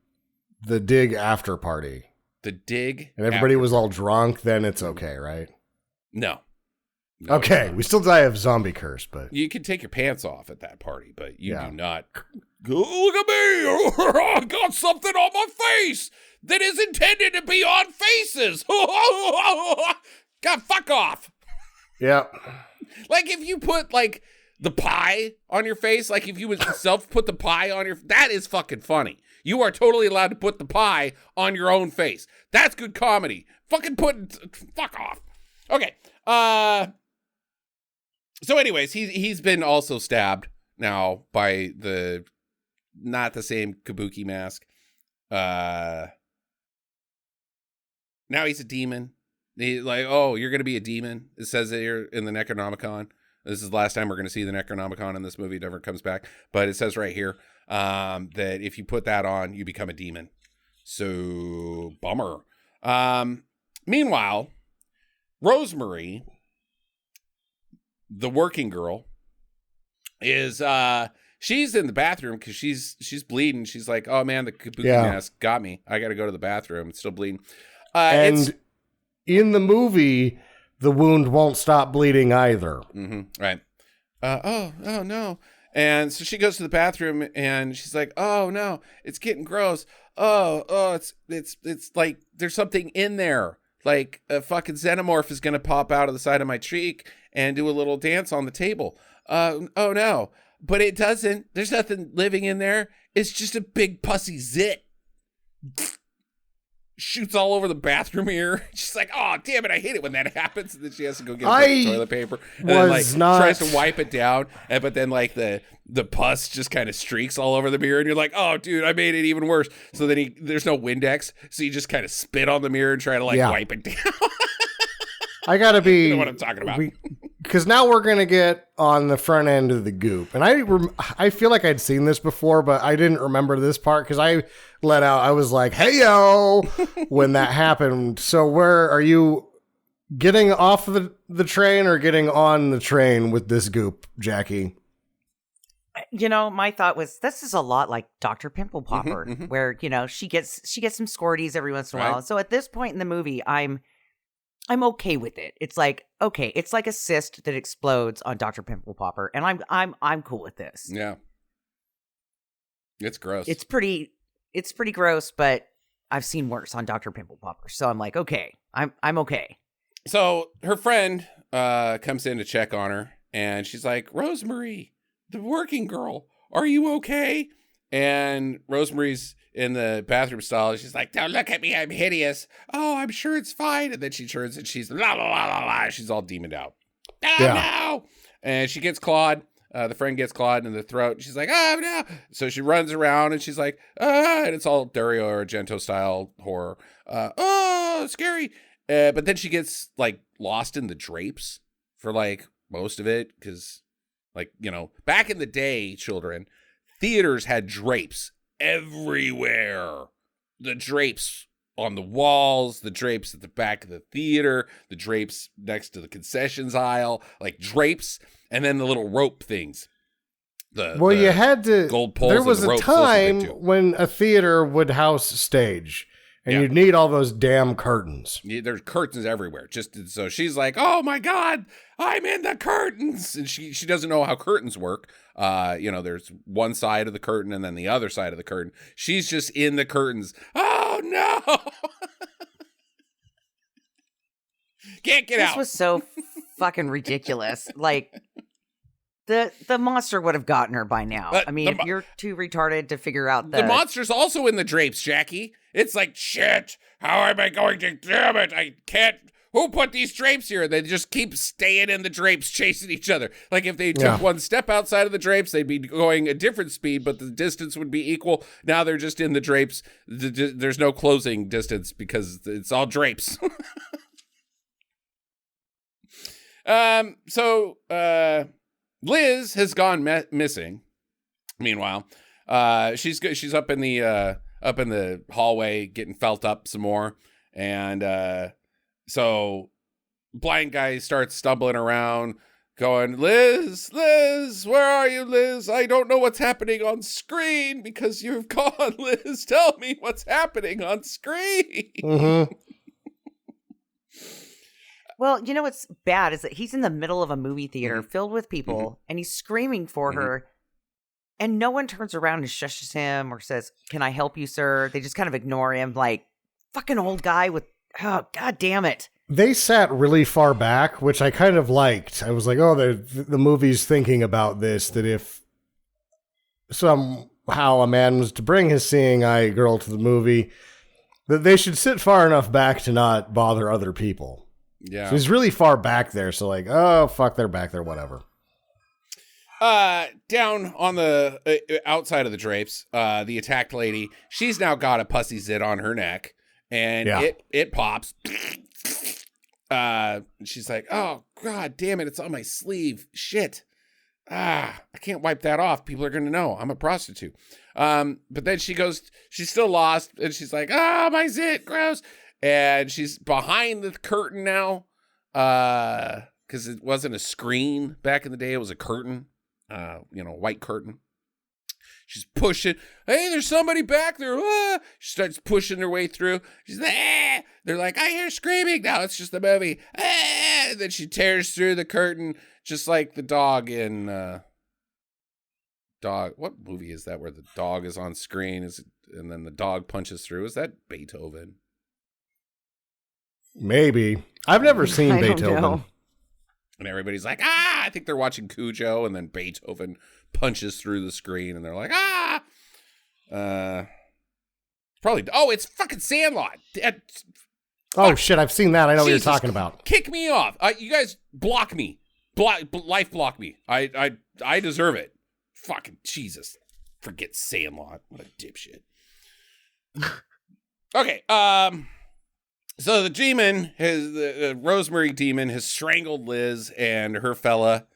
dig after party? The dig? And everybody was all drunk, then it's okay, right? No, okay, we still die of zombie curse, but you can take your pants off at that party, but you do not. Look at me! I got something on my face that is intended to be on faces. God, fuck off. Yeah. Like if you put like the pie on your face, like if you would put the pie on your, that is fucking funny. You are totally allowed to put the pie on your own face. That's good comedy. Fuck off. Okay. So anyways, he's been also stabbed now by not the same Kabuki mask. Now he's a demon. He's like, oh, you're going to be a demon. It says it here in the Necronomicon. This is the last time we're going to see the Necronomicon in this movie. It never comes back. But it says right here that if you put that on, you become a demon. So, bummer. Meanwhile, Rosemary, the working girl, is she's in the bathroom because she's bleeding. She's like, oh man, the Kabuki mask got me. I got to go to the bathroom. It's still bleeding. And in the movie, the wound won't stop bleeding either. Mm-hmm, right. Oh no. And so she goes to the bathroom and she's like, oh no, it's getting gross. Oh, it's like there's something in there. Like a fucking xenomorph is going to pop out of the side of my cheek and do a little dance on the table. Oh no, but it doesn't. There's nothing living in there. It's just a big pussy zit. Shoots all over the bathroom mirror. She's like, oh, damn it, I hate it when that happens. And then she has to go get toilet paper. And then, like, tries to wipe it down. But then, like, the pus just kind of streaks all over the mirror. And you're like, oh, dude, I made it even worse. So then there's no Windex. So you just kind of spit on the mirror and try to, like, wipe it down. I gotta be... You know what I'm talking about. because now we're going to get on the front end of the goop. And I feel like I'd seen this before, but I didn't remember this part because I was like, hey, yo, when that happened. So where are you getting off of the train or getting on the train with this goop, Jackie? You know, my thought was this is a lot like Dr. Pimple Popper, where, you know, she gets some squirties every once in a while. So at this point in the movie, I'm okay with it. It's like, okay, it's like a cyst that explodes on Dr. Pimple Popper, and I'm cool with this. Yeah. It's gross. It's pretty gross, but I've seen worse on Dr. Pimple Popper. So I'm like, okay. I'm okay. So her friend comes in to check on her, and she's like, Rosemary, the working girl, are you okay? And Rosemary's in the bathroom stall. She's like, don't look at me, I'm hideous. Oh, I'm sure it's fine. And then she turns and she's la la la la la. She's all demoned out. Oh, no. And she gets clawed. The friend gets clawed in the throat. She's like, oh, no. So she runs around and she's like, and it's all Dario Argento style horror. Oh, scary. But then she gets like lost in the drapes for like most of it. Because like, you know, back in the day, children, theaters had drapes everywhere. The drapes on the walls, the drapes at the back of the theater, the drapes next to the concessions aisle, like drapes, and then the little rope things. You had to. Gold poles. There was and the a ropes, time when a theater would house stage, and you'd need all those damn curtains. Yeah, there's curtains everywhere. Just so she's like, "Oh my God, I'm in the curtains," and she doesn't know how curtains work. You know, there's one side of the curtain and then the other side of the curtain. She's just in the curtains. Oh no! Can't get out. This was so fucking ridiculous. Like the monster would have gotten her by now. I mean, if you're too retarded to figure out the monster's also in the drapes, Jackie. It's like, shit, how am I going to, damn it, I can't, who put these drapes here? They just keep staying in the drapes, chasing each other. Like if they took one step outside of the drapes, they'd be going a different speed, but the distance would be equal. Now they're just in the drapes. There's no closing distance because it's all drapes. So Liz has gone missing. Meanwhile, she's up in the hallway getting felt up some more, and so blind guy starts stumbling around, going, Liz, where are you, Liz? I don't know what's happening on screen because you've gone, Liz. Tell me what's happening on screen. Mm-hmm. Well, you know what's bad is that he's in the middle of a movie theater filled with people, and he's screaming for her, and no one turns around and shushes him or says, can I help you, sir? They just kind of ignore him like, fucking old guy with, oh, God damn it. They sat really far back, which I kind of liked. I was like, oh, the movie's thinking about this, that if somehow a man was to bring his seeing eye girl to the movie, that they should sit far enough back to not bother other people. Yeah. So he's really far back there. So like, oh, fuck, they're back there, whatever. Down on the outside of the drapes, the attacked lady, she's now got a pussy zit on her neck, and it pops. She's like, oh, God damn it, it's on my sleeve. Shit. I can't wipe that off. People are going to know I'm a prostitute. But then she's still lost, and she's like, oh, my zit, gross. And she's behind the curtain now, because it wasn't a screen back in the day. It was a curtain, white curtain. She's pushing. Hey, there's somebody back there. Ah! She starts pushing her way through. She's like, ah! They're like, I hear screaming. No, it's just the movie. Ah! And then she tears through the curtain, just like the dog in What movie is that where the dog is on screen? And then the dog punches through? Is that Beethoven? Maybe. I've never seen Beethoven. And everybody's like, I think they're watching Cujo, and then Beethoven punches through the screen, and they're like, it's fucking Sandlot. Shit, I've seen that. I know what you're talking about. Kick me off. You guys block me. Life block me. I deserve it. Fucking Jesus. Forget Sandlot. What a dipshit. Okay, So the demon, the Rosemary demon, has strangled Liz and her fella.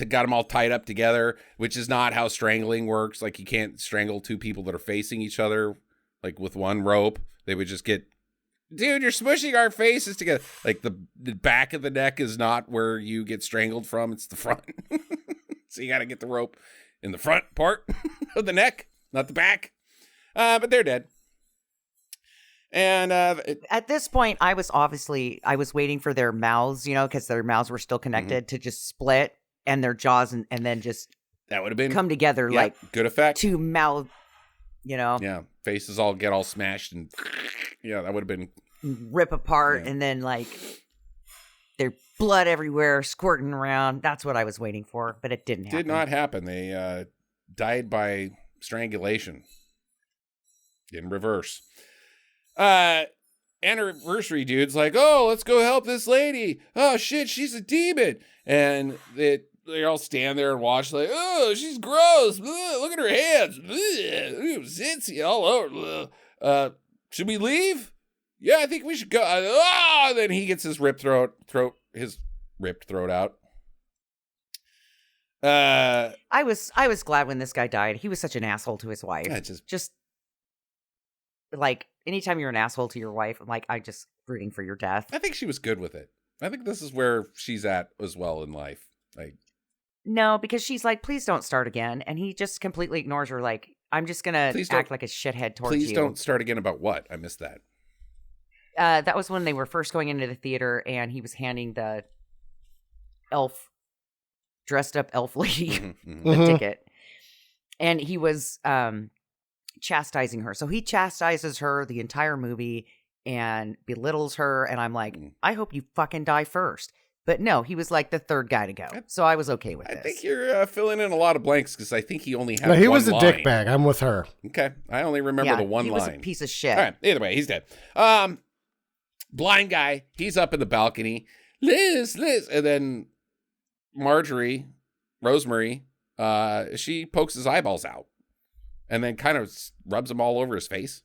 Got them all tied up together, which is not how strangling works. Like, you can't strangle two people that are facing each other, like, with one rope. They would just get, dude, you're smushing our faces together. Like, the back of the neck is not where you get strangled from. It's the front. So you got to get the rope in the front part of the neck, not the back. But they're dead. And at this point, I was waiting for their mouths, because their mouths were still connected, to just split. And their jaws and then just that would have been come together like good effect. Two mouth, Yeah, faces all get all smashed and that would have been rip apart and then like their blood everywhere squirting around. That's what I was waiting for, but it didn't happen. Did not happen. They died by strangulation in reverse. Anniversary dude's like, oh, let's go help this lady. Oh shit, she's a demon. And they all stand there and watch, like, oh, she's gross. Look at her hands. Zitsy all over. Should we leave? Yeah, I think we should go. And then he gets his ripped throat out. I was glad when this guy died. He was such an asshole to his wife. Yeah, just like anytime you're an asshole to your wife, I just rooting for your death. I think she was good with it. I think this is where she's at as well in life. Like, no, because she's like, please don't start again. And he just completely ignores her. Like, I'm just going to act like a shithead towards you. Please don't start again about what? I missed that. That was when they were first going into the theater and he was handing the dressed up elf lady the ticket. And he was chastising her. So he chastises her the entire movie and belittles her. And I'm like, I hope you fucking die first. But no, he was like the third guy to go. So I was okay with this. I think you're filling in a lot of blanks because I think he only had one line. He was a dickbag. I'm with her. Okay. I only remember the one line. He was a piece of shit. All right. Either way, he's dead. Blind guy. He's up in the balcony. Liz. And then Rosemary, she pokes his eyeballs out and then kind of rubs them all over his face.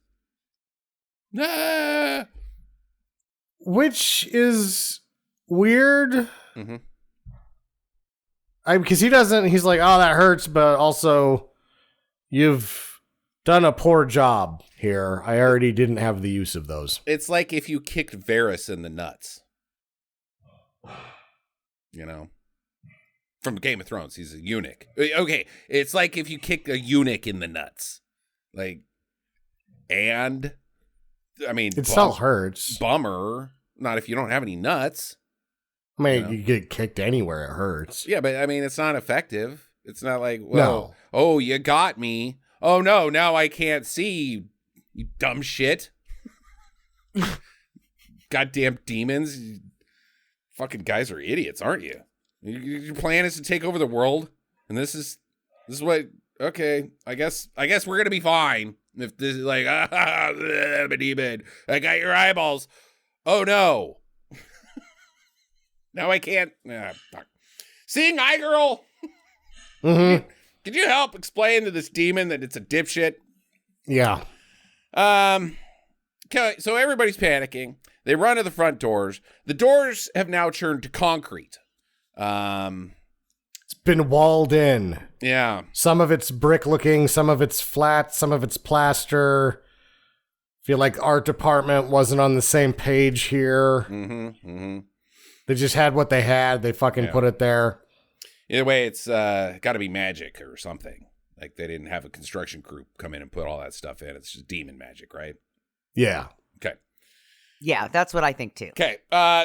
Ah! Which is weird. Because he's like, oh, that hurts, but also you've done a poor job here. I already didn't have the use of those. It's like if you kicked Varys in the nuts. From Game of Thrones, he's a eunuch. Okay, it's like if you kicked a eunuch in the nuts. Like, and, I mean... It still hurts. Bummer. Not if you don't have any nuts. I mean, you get kicked anywhere, it hurts. Yeah, but I mean, it's not effective. It's not like, well, oh, you got me. Oh, no, now I can't see, you dumb shit. Goddamn demons. You fucking guys are idiots, aren't you? Your plan is to take over the world, and this is what, okay, I guess we're going to be fine. If this is like, I'm a demon. I got your eyeballs. Oh, no. Now I can't. Fuck. Seeing eye girl. Could you help explain to this demon that it's a dipshit? Yeah. Okay, so everybody's panicking. They run to the front doors. The doors have now turned to concrete. It's been walled in. Yeah. Some of it's brick looking, some of it's flat, some of it's plaster. Feel like art department wasn't on the same page here. They just had what they had. They fucking put it there. Either way, it's got to be magic or something. Like they didn't have a construction crew come in and put all that stuff in. It's just demon magic, right? Yeah. Okay. Yeah, that's what I think too. Okay.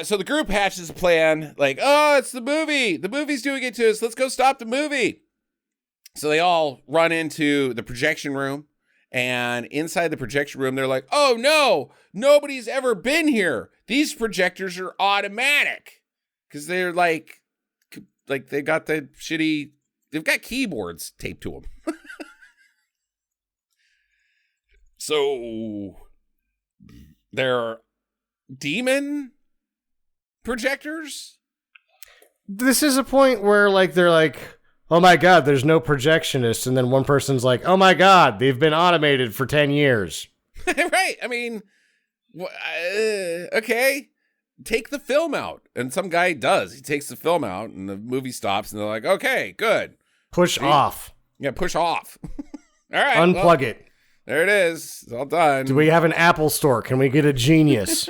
So the group hatches a plan like, oh, it's the movie. The movie's doing it to us. Let's go stop the movie. So they all run into the projection room. And inside the projection room, they're like, oh, no, nobody's ever been here. These projectors are automatic. Because they're like they got the shitty, they've got keyboards taped to them. So they're demon projectors? This is a point where they're like, oh my God, there's no projectionist. And then one person's like, oh my God, they've been automated for 10 years. Right. I mean, Okay, take the film out. And some guy does. He takes the film out, and the movie stops, and they're like, okay, good. Push off. Yeah, push off. All right. Unplug it. There it is. It's all done. Do we have an Apple store? Can we get a Genius?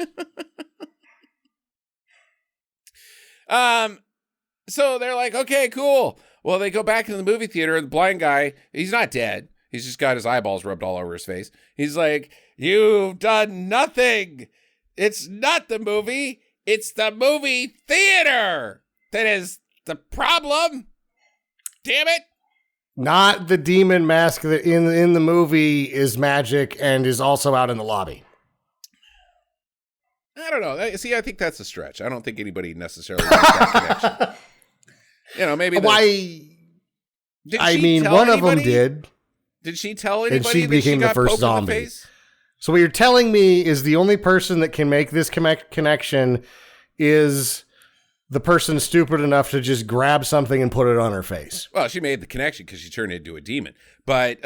So they're like, okay, cool. Well, they go back to the movie theater, and the blind guy, he's not dead. He's just got his eyeballs rubbed all over his face. He's like, you've done nothing. It's not the movie. It's the movie theater that is the problem. Damn it. Not the demon mask that in the movie is magic and is also out in the lobby. I don't know. See, I think that's a stretch. I don't think anybody necessarily makes that connection. You know, maybe. Why? I mean, one of them did. Did she tell anybody? And she became the first zombie. So what you're telling me is the only person that can make this connection is the person stupid enough to just grab something and put it on her face. Well, she made the connection because she turned into a demon. But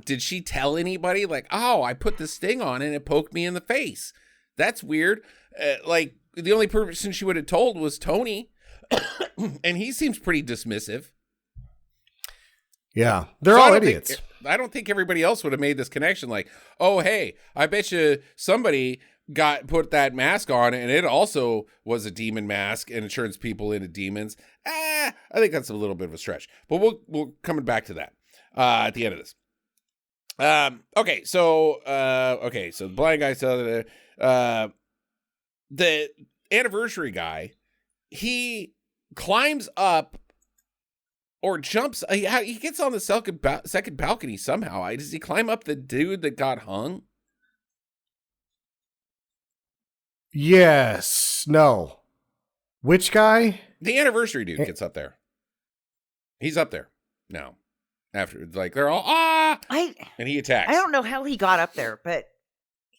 did she tell anybody like, oh, I put this thing on and it poked me in the face? That's weird. Like the only person she would have told was Tony. And he seems pretty dismissive. Yeah, they're all idiots. I don't think everybody else would have made this connection like, oh, hey, I bet you somebody put that mask on and it also was a demon mask and it turns people into demons. I think that's a little bit of a stretch, but we'll coming back to that at the end of this. Okay, so the blind guy said the anniversary guy, he climbs up or jumps. He gets on the second balcony somehow. Does he climb up the dude that got hung? Yes. No. Which guy? The anniversary dude gets up there. He's up there now. After, like, they're all, and he attacks. I don't know how he got up there, but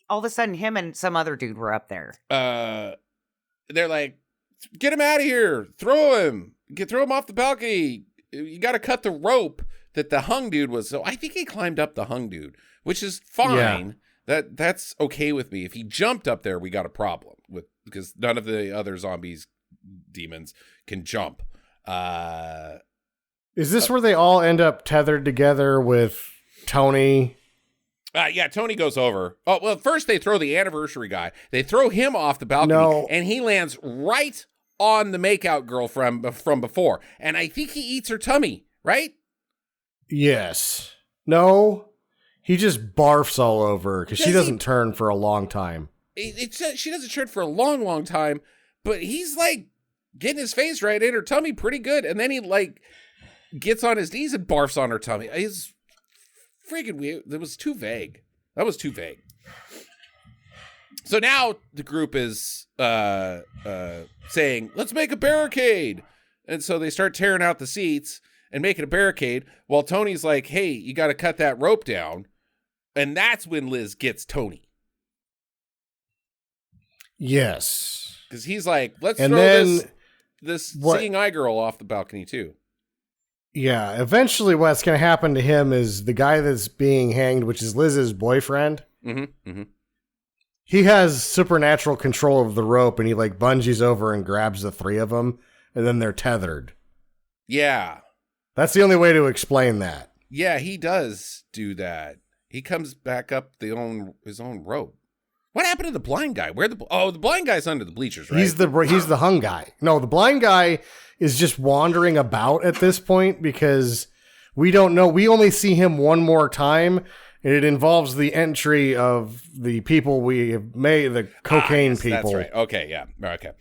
all of a sudden him and some other dude were up there. They're like, get him out of here. Throw him. Throw him off the balcony. You got to cut the rope that the hung dude was. So I think he climbed up the hung dude, which is fine. Yeah. That's okay with me. If he jumped up there, we got a problem because none of the other demons can jump. Is this where they all end up tethered together with Tony? Yeah, Tony goes over. Oh, well, first they throw the anniversary guy. They throw him off the balcony, and he lands right on the makeout girl from before. And I think he eats her tummy, right? Yes. No, he just barfs all over because she doesn't turn for a long time. She doesn't turn for a long, long time, but he's like getting his face right in her tummy pretty good. And then he like gets on his knees and barfs on her tummy. It's freaking weird. That was too vague. So now the group is saying, let's make a barricade. And so they start tearing out the seats and making a barricade while Tony's like, hey, you got to cut that rope down. And that's when Liz gets Tony. Yes. Because he's like, let's throw this singing eye girl off the balcony too. Yeah, eventually what's going to happen to him is the guy that's being hanged, which is Liz's boyfriend. He has supernatural control of the rope, and he like bungees over and grabs the three of them, and then they're tethered. Yeah. That's the only way to explain that. Yeah, he does do that. He comes back up his own rope. What happened to the blind guy? The blind guy's under the bleachers, right? He's the hung guy. No, the blind guy is just wandering about at this point because we don't know. We only see him one more time, and it involves the entry of the people we have made, the cocaine people. That's right. Okay, yeah. Okay.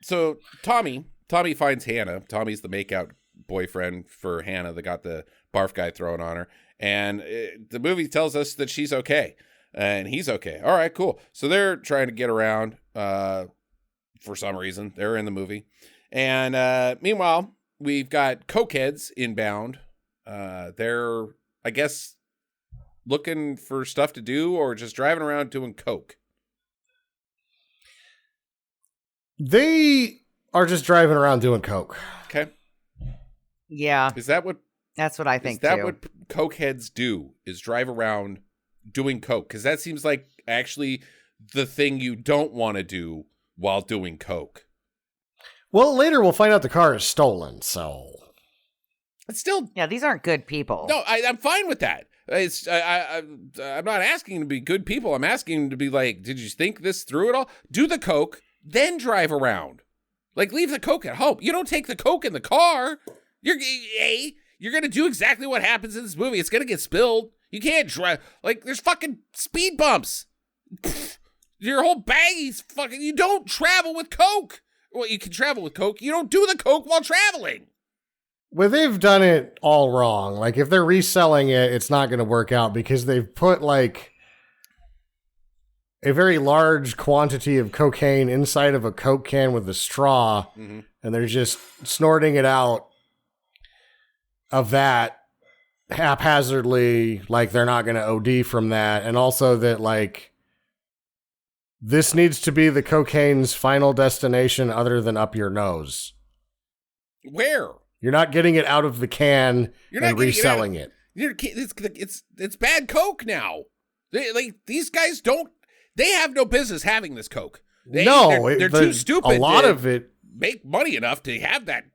So Tommy finds Hannah. Tommy's the makeout boyfriend for Hannah that got the barf guy thrown on her. And the movie tells us that she's okay. And he's okay. All right, cool. So they're trying to get around for some reason. They're in the movie. And meanwhile, we've got cokeheads inbound. They're, I guess, looking for stuff to do or just driving around doing coke. They are just driving around doing coke. Okay. Yeah. That's what I think, Is that what cokeheads do, is drive around doing coke? Because that seems like actually the thing you don't want to do while doing coke. Well, later we'll find out the car is stolen, so... It's still... Yeah, these aren't good people. No, I'm fine with that. I'm not asking them to be good people. I'm asking them to be like, did you think this through at all? Do the coke, then drive around. Like, leave the coke at home. You don't take the coke in the car. You're going to do exactly what happens in this movie. It's going to get spilled. You can't drive. Like, there's fucking speed bumps. Your whole baggy's fucking... You don't travel with coke. Well, you can travel with coke. You don't do the coke while traveling. Well, they've done it all wrong. Like, if they're reselling it, it's not going to work out because they've put, like, a very large quantity of cocaine inside of a Coke can with a straw, and they're just snorting it out of that haphazardly, like they're not going to OD from that. And also that, like, this needs to be the cocaine's final destination other than up your nose. Where? You're not getting it out of the can and reselling it. It's bad coke now. These guys don't. They have no business having this coke. They're too stupid. A lot of it make money enough to have that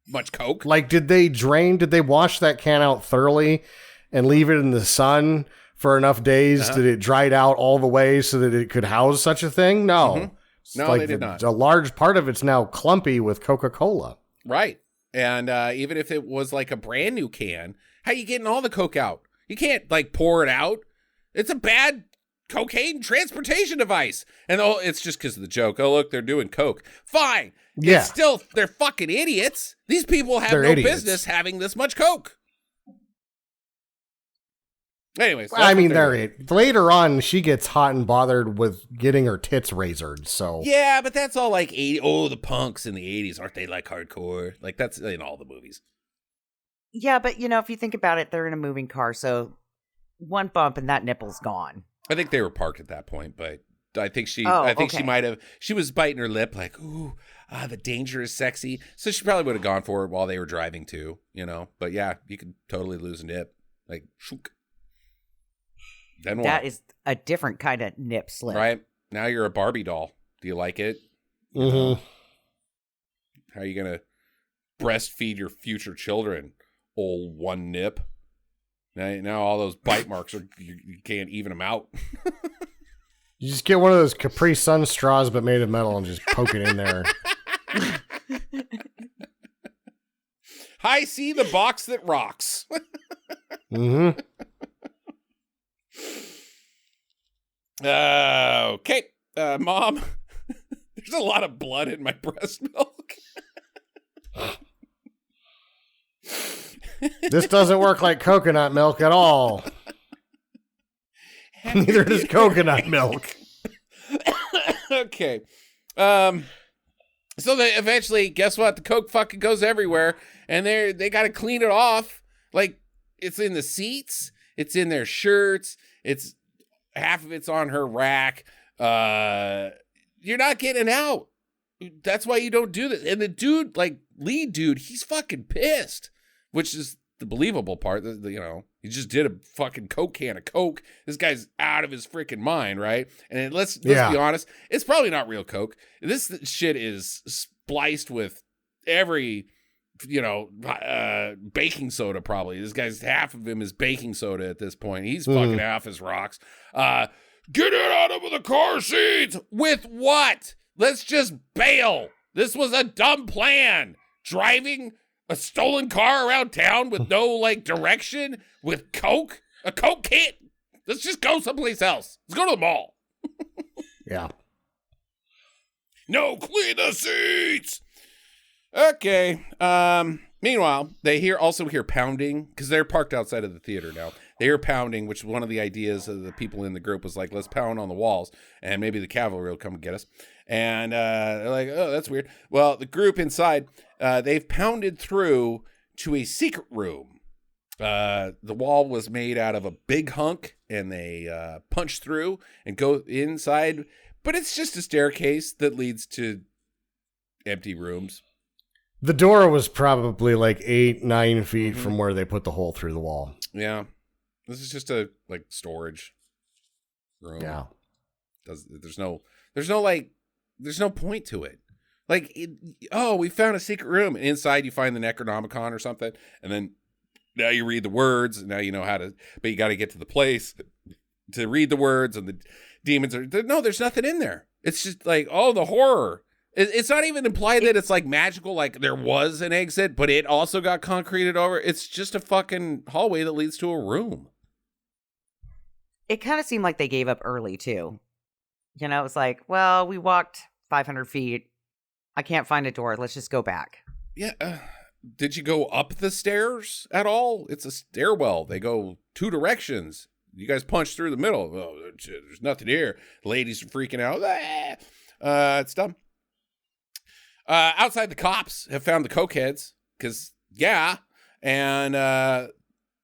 much coke. Like, did they wash that can out thoroughly and leave it in the sun for enough days that it dried out all the way so that it could house such a thing? No, no, they did not. A large part of it's now clumpy with Coca-Cola. Right. And even if it was like a brand new can, how you getting all the coke out? You can't like pour it out. It's a bad cocaine transportation device. And it's just because of the joke. Oh, look, they're doing coke. Fine. Yeah. It's still, they're fucking idiots. These people have no business having this much coke. Anyways. I mean, later on, she gets hot and bothered with getting her tits razored, so. Yeah, but that's all like 80. Oh, the punks in the 80s, aren't they like hardcore? Like, that's in all the movies. Yeah, but, if you think about it, they're in a moving car, so one bump and that nipple's gone. I think they were parked at that point, but I think she she was biting her lip like, ooh, the danger is sexy. So she probably would have gone for it while they were driving too, But yeah, you could totally lose a nip. Like, shook. Then what? That is a different kind of nip slip. Right? Now you're a Barbie doll. Do you like it? Mm-hmm. How are you going to breastfeed your future children? Old one nip. Now all those bite marks, you can't even them out. You just get one of those Capri Sun straws but made of metal and just poke it in there. I see the box that rocks. Mm-hmm. Okay, Mom, there's a lot of blood in my breast milk. This doesn't work like coconut milk at all. Neither does coconut milk. Okay. So they eventually, guess what? The coke fucking goes everywhere, and they got to clean it off. Like, it's in the seats, it's in their shirts, it's half of it's on her rack. You're not getting out. That's why you don't do this. And the dude, like, lead dude, he's fucking pissed, which is the believable part. He just did a fucking Coke can of Coke. This guy's out of his freaking mind, right? And let's be honest, it's probably not real Coke. This shit is spliced with every, baking soda probably. This guy's, half of him is baking soda at this point. He's fucking half his rocks. Get it out of the car seats! With what? Let's just bail. This was a dumb plan. Driving a stolen car around town with no, direction with Coke? A Coke kit? Let's just go someplace else. Let's go to the mall. Yeah. No, clean the seats! Okay. Meanwhile, they also hear pounding, because they're parked outside of the theater now. They hear pounding, which one of the ideas of the people in the group was like, let's pound on the walls, and maybe the cavalry will come and get us. And they're like, oh, that's weird. Well, the group inside, they've pounded through to a secret room. The wall was made out of a big hunk, and they punch through and go inside. But it's just a staircase that leads to empty rooms. The door was probably 8-9 feet from where they put the hole through the wall. Yeah. This is just a storage room. Yeah. There's no point to it. Like, we found a secret room, and inside you find the Necronomicon or something, and then now you read the words, and now you know how to, but you got to get to the place to read the words, and the demons there's nothing in there. It's just like, the horror. It's not even implied that it's like magical, like there was an exit, but it also got concreted over. It's just a fucking hallway that leads to a room. It kind of seemed like they gave up early, too. You know, it's like, well, we walked 500 feet. I can't find a door. Let's just go back. Yeah. Did you go up the stairs at all? It's a stairwell. They go 2 directions. You guys punch through the middle. Oh, there's nothing here. Ladies are freaking out. It's dumb. Outside, the cops have found the cokeheads because, and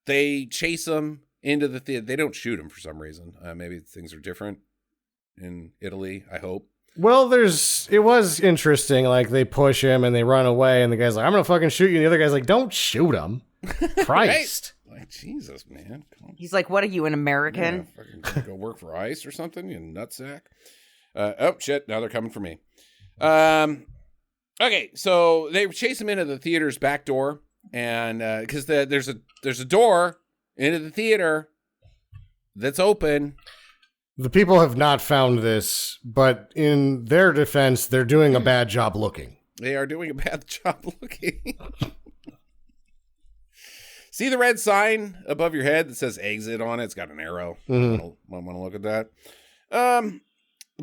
they chase them into the theater. They don't shoot them for some reason. Maybe things are different in Italy, I hope. Well, it was interesting. Like, they push him and they run away, and the guy's like, I'm going to fucking shoot you. And the other guy's like, don't shoot him. Christ. Right? Like, Jesus, man. He's like, what are you, an American? Yeah, fucking go work for ICE or something, you nutsack. Oh, shit. Now they're coming for me. Okay, so they chase him into the theater's back door, and because there's a door into the theater that's open. The people have not found this, but in their defense, they're doing a bad job looking. They are doing a bad job looking. See the red sign above your head that says exit on it? It's got an arrow. Mm-hmm. I want to look at that. The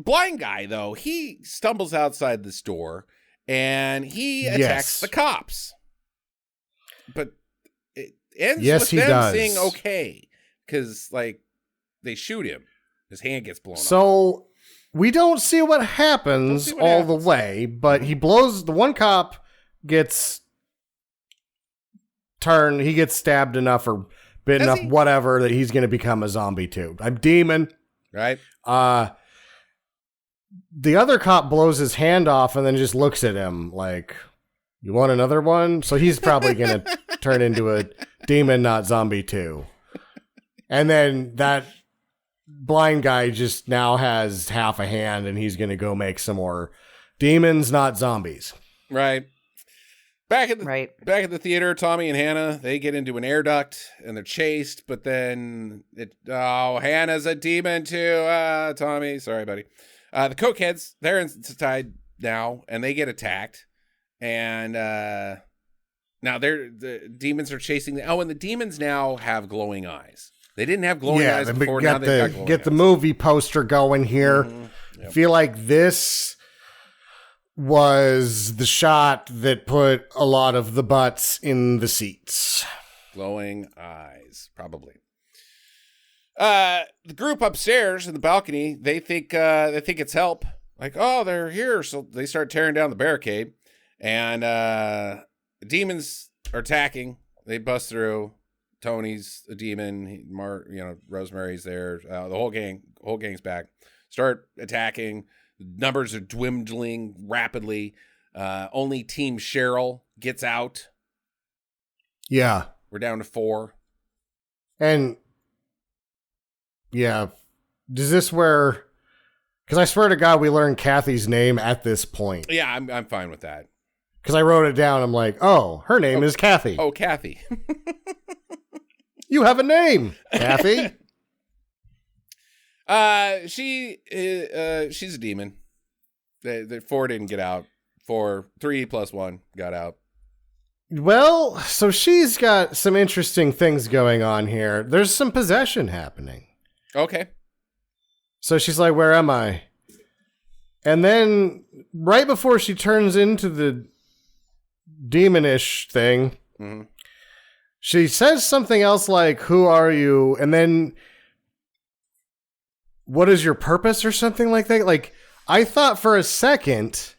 blind guy, though, he stumbles outside this door, and he attacks the cops. But it ends with them saying okay, because, like, they shoot him. His hand gets blown off. So we don't see what happens the way, but he blows, the one cop gets turned, he gets stabbed enough or bitten enough, whatever, that he's going to become a zombie too. A demon. Right. The other cop blows his hand off and then just looks at him like, you want another one? So he's probably going to turn into a demon, not zombie too. And then that blind guy just now has half a hand, and he's going to go make some more demons, not zombies. Right. Back at the theater, Tommy and Hannah, they get into an air duct, and they're chased, but then Hannah's a demon too. Tommy, sorry, buddy. The cokeheads, they're inside now, and they get attacked. And now the demons are chasing and the demons now have glowing eyes. They didn't have glowing eyes before. Now they've got glowing eyes. The movie poster going here. Mm-hmm. Yep. Feel like this was the shot that put a lot of the butts in the seats. Glowing eyes, probably. The group upstairs in the balcony, they think it's help. Like, they're here, so they start tearing down the barricade, and the demons are attacking. They bust through. Tony's a demon. Rosemary's there. The whole gang's back. Start attacking. Numbers are dwindling rapidly. Only Team Cheryl gets out. Yeah, we're down to 4. And yeah, is this where? Because I swear to God, we learned Kathy's name at this point. Yeah, I'm fine with that. Because I wrote it down. I'm like, her name is Kathy. Oh, Kathy. You have a name, Kathy. She's a demon. The 4 didn't get out. 3 plus 1 got out. Well, so she's got some interesting things going on here. There's some possession happening. Okay. So she's like, where am I? And then right before she turns into the demonish thing, mm-hmm. she says something else like, who are you? And then, what is your purpose or something like that? Like, I thought for a second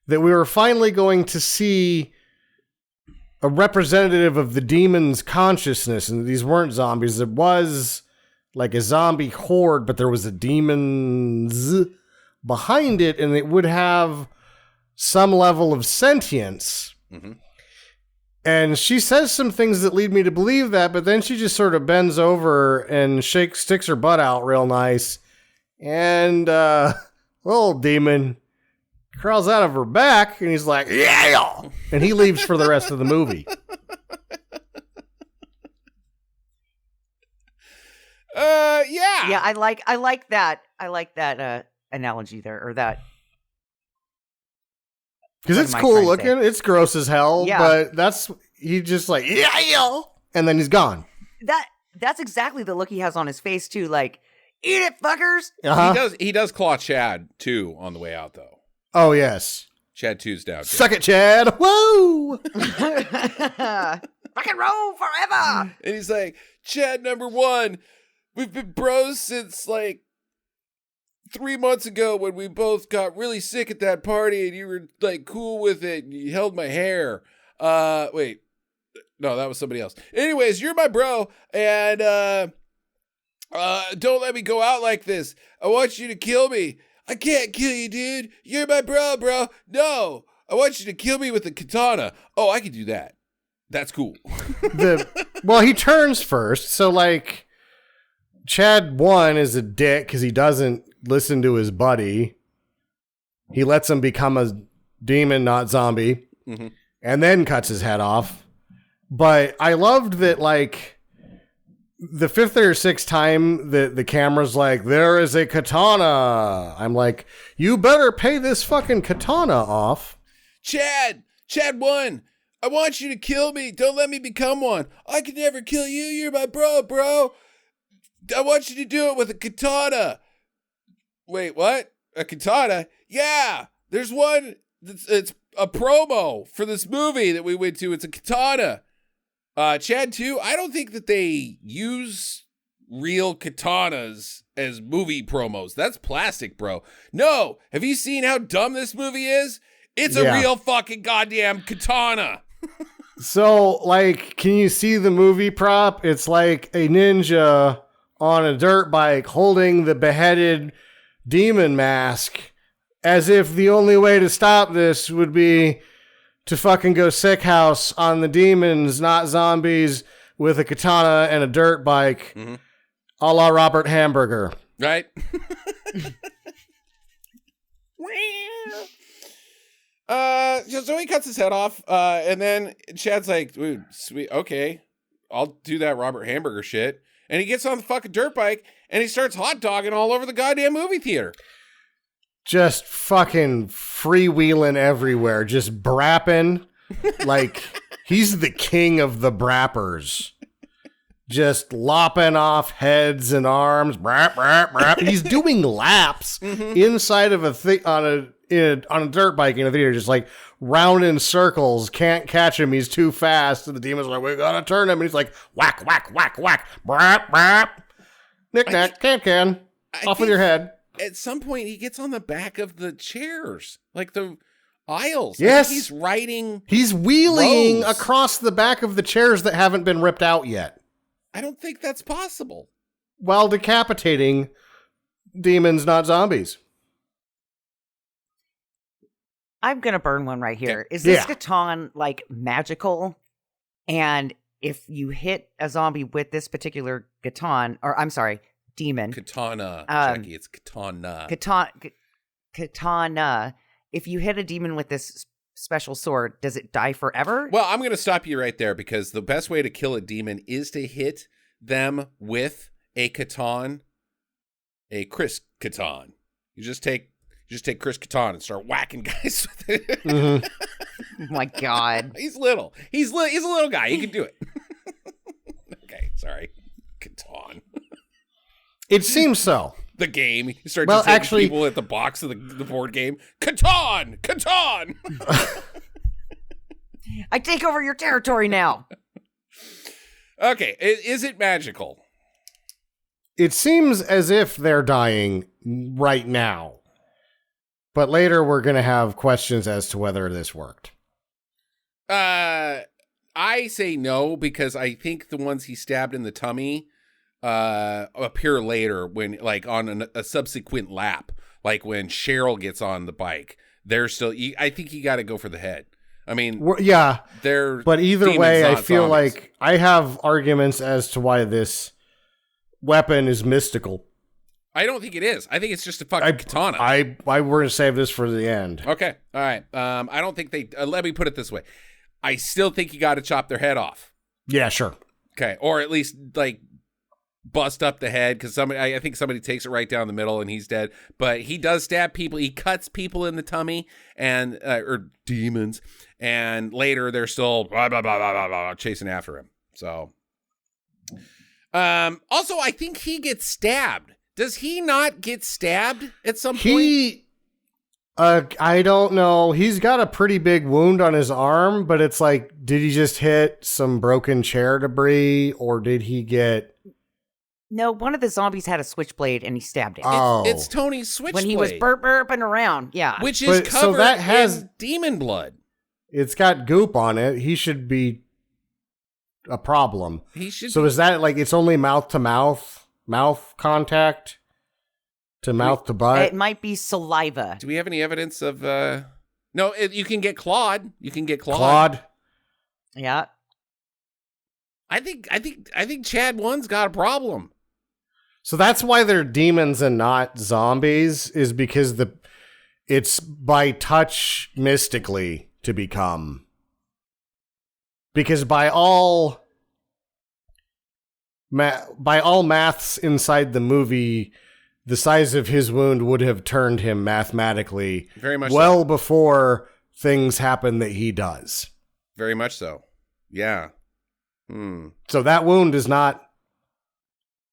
that we were finally going to see a representative of the demon's consciousness, and these weren't zombies. It was like a zombie horde, but there was a demons behind it, and it would have some level of sentience. Mm-hmm. And she says some things that lead me to believe that, but then she just sort of bends over and sticks her butt out real nice And little demon crawls out of her back, and he's like, yeah! And he leaves for the rest of the movie. Yeah. Yeah, I like that. I like that analogy there, or that. Because it's cool looking. It's gross as hell, but he's just like, yeah! And then he's gone. That's exactly the look he has on his face, too. Like, eat it, fuckers! Uh-huh. He does claw Chad, too, on the way out, though. Oh, yes. Chad 2's down. Suck it, Chad! Woo! Rock and roll forever! And he's like, Chad number 1, we've been bros since, like, 3 months ago when we both got really sick at that party and you were, like, cool with it and you held my hair. Wait. No, that was somebody else. Anyways, you're my bro, and, don't let me go out like this. I want you to kill me. I can't kill you, dude. You're my bro. No, I want you to kill me with a katana. Oh, I can do that. That's cool. Well, he turns first, so, like, Chad 1 is a dick because he doesn't listen to his buddy. He lets him become a demon, not zombie, and then cuts his head off. But I loved that, like, the 5th or 6th time that the camera's like, there is a katana. I'm like, you better pay this fucking katana off. Chad 1, I want you to kill me. Don't let me become one. I can never kill you. You're my bro. I want you to do it with a katana. Wait, what? A katana? Yeah, there's one. It's a promo for this movie that we went to. It's a katana. Chad 2, I don't think that they use real katanas as movie promos. That's plastic, bro. No, have you seen how dumb this movie is? It's a real fucking goddamn katana. So, like, can you see the movie prop? It's like a ninja on a dirt bike holding the beheaded demon mask, as if the only way to stop this would be to fucking go sick house on the demons, not zombies, with a katana and a dirt bike, a la Robert Hamburger. Right? So he cuts his head off, and then Chad's like, dude, sweet, okay, I'll do that Robert Hamburger shit. And he gets on the fucking dirt bike, and he starts hot dogging all over the goddamn movie theater. Just fucking freewheeling everywhere, just brapping. Like, he's the king of the brappers. Just lopping off heads and arms. Brap, brap, brap. He's doing laps inside of on a dirt bike in a theater, just like round in circles. Can't catch him. He's too fast. And the demon's like, we gotta turn him. And he's like, whack, whack, whack, whack. Brap, brap. Knick, knack, can. Off with your head. At some point, he gets on the back of the chairs, like the aisles. Yes. Like he's riding. He's wheeling across the back of the chairs that haven't been ripped out yet. I don't think that's possible. While decapitating demons, not zombies. I'm going to burn one right here. Is this katana, like, magical? And if you hit a zombie with this particular katana, or I'm sorry, demon. Katana, Jackie, it's katana. Katana. If you hit a demon with this special sword, does it die forever? Well, I'm going to stop you right there because the best way to kill a demon is to hit them with a katana, a Chris katana. You just take Chris katana and start whacking guys with it. Oh my God. He's little. He's a little guy. He can do it. Okay, sorry. Katana. It seems so. The game. You start just hitting people at the box of the board game. Catan! Catan! I take over your territory now. Okay, is it magical? It seems as if they're dying right now. But later we're going to have questions as to whether this worked. I say no, because I think the ones he stabbed in the tummy appear later when, like, on a subsequent lap, like when Cheryl gets on the bike. They're still. I think you got to go for the head. I mean, yeah. They're. But either demons, way, I feel zombies. like I have arguments as to why this weapon is mystical. I don't think it is. I think it's just a fucking katana. We're going to save this for the end. Okay. All right. I don't think they... let me put it this way. I still think you got to chop their head off. Yeah, sure. Okay. Or at least, like, bust up the head, because I think somebody takes it right down the middle and he's dead. But he does stab people. He cuts people in the tummy, and or demons. And later they're still blah, blah, blah, blah, blah, blah, chasing after him. So... also, I think he gets stabbed. Does he not get stabbed at some point? I don't know. He's got a pretty big wound on his arm, but it's like, did he just hit some broken chair debris, or did he get... No, one of the zombies had a switchblade and he stabbed him. Oh. It's Tony's switchblade. When he was burping around, yeah. Which is covered in demon blood. It's got goop on it. He should be a problem. Is that like, it's only mouth to mouth contact to mouth to butt? It might be saliva. Do we have any evidence of no, you can get clawed. Clawed. Yeah. I think Chad 1's got a problem. So that's why they're demons and not zombies, is because it's by touch mystically to become. Because by all maths inside the movie, the size of his wound would have turned him mathematically very much well before things happen that he does. Very much so. Yeah. So that wound is not...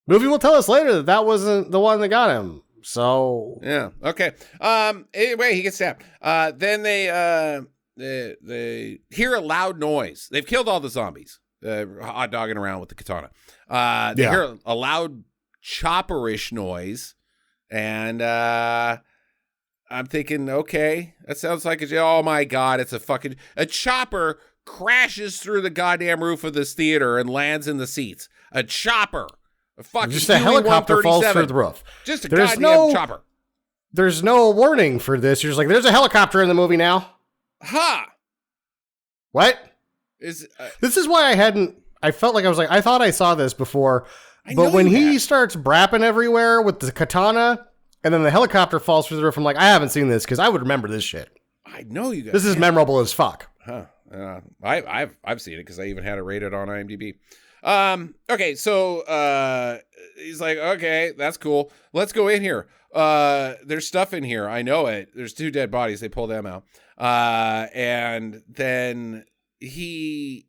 Movie will tell us later that wasn't the one that got him. So... Yeah. Okay. Anyway, he gets stabbed. Then they hear a loud noise. They've killed all the zombies, hot dogging around with the katana. They hear a loud chopperish noise, and I'm thinking, okay, that sounds like oh my god, it's a chopper crashes through the goddamn roof of this theater and lands in the seats. A chopper, just a helicopter falls through the roof. Just a goddamn chopper. There's no warning for this. You're just like, there's a helicopter in the movie now. Ha! What? This is why I felt like I thought I saw this before, but when he starts brapping everywhere with the katana, and then the helicopter falls through the roof, I'm like, I haven't seen this, because I would remember this shit. I know you guys. This is memorable as fuck. Huh. I've seen it, because I even had it rated on IMDb. Okay, so he's like, okay, that's cool. Let's go in here. There's stuff in here. I know it. There's 2 dead bodies. They pull them out. And then the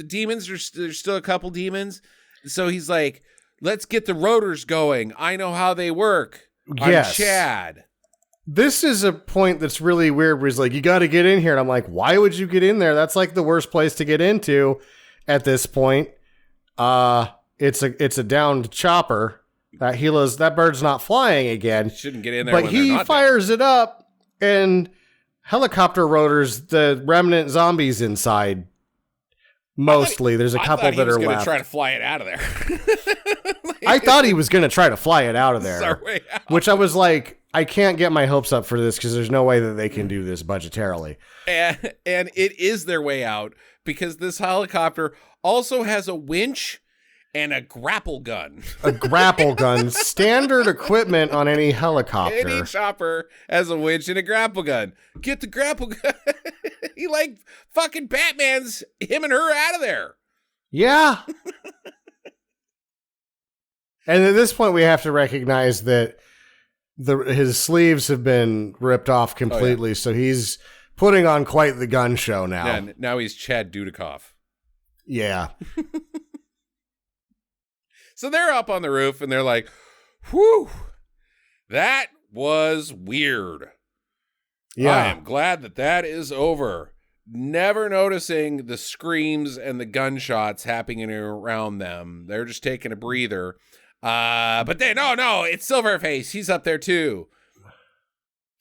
demons there's still a couple demons. So he's like, let's get the rotors going. I know how they work. Yes. I'm Chad. This is a point that's really weird where he's like, you got to get in here. And I'm like, why would you get in there? That's like the worst place to get into at this point. It's a downed chopper. That bird's not flying again. Shouldn't get in there. But he fires it up, and helicopter rotors the remnant zombies inside. Mostly, there's a couple that are left. I thought he was going to try to fly it out of there. I thought he was going to try to fly it out of there, which I was like, I can't get my hopes up for this because there's no way that they can do this budgetarily. And it is their way out, because this helicopter also has a winch and a grapple gun. A grapple gun. Standard equipment on any helicopter. Any chopper has a winch and a grapple gun. Get the grapple gun. He like fucking Batman's him and her out of there. Yeah. And at this point, we have to recognize that his sleeves have been ripped off completely. Oh, yeah. So he's putting on quite the gun show now. Yeah, now he's Chad Dudikoff. Yeah. So they're up on the roof and they're like, whew, that was weird. Yeah. I am glad that is over. Never noticing the screams and the gunshots happening around them. They're just taking a breather. But then, no, it's Silverface. He's up there too.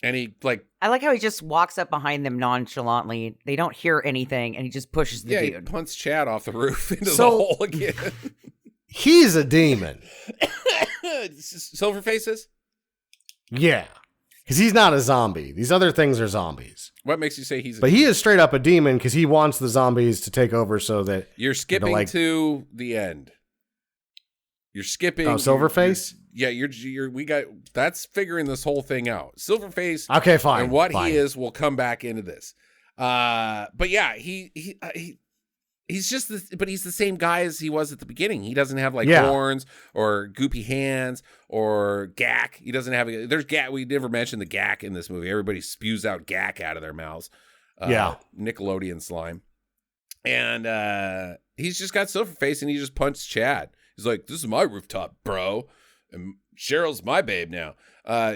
And he I like how he just walks up behind them nonchalantly. They don't hear anything and he just pushes the dude. He punts Chad off the roof into the hole again. He's a demon. Silverface is? Yeah. Because he's not a zombie. These other things are zombies. What makes you say he's a demon? But he is straight up a demon because he wants the zombies to take over so that... You're skipping to the end. You're skipping... Oh, Silverface? that's figuring this whole thing out. Silverface. Okay, fine. And what fine. he is will come back into this. But yeah, he's just but he's the same guy as he was at the beginning. He doesn't have like horns or goopy hands or gack. He doesn't have there's gack. We never mentioned the gack in this movie. Everybody spews out gack out of their mouths. Nickelodeon slime. And he's just got Silverface and he just punched Chad. He's like, "This is my rooftop, bro. And Cheryl's my babe now."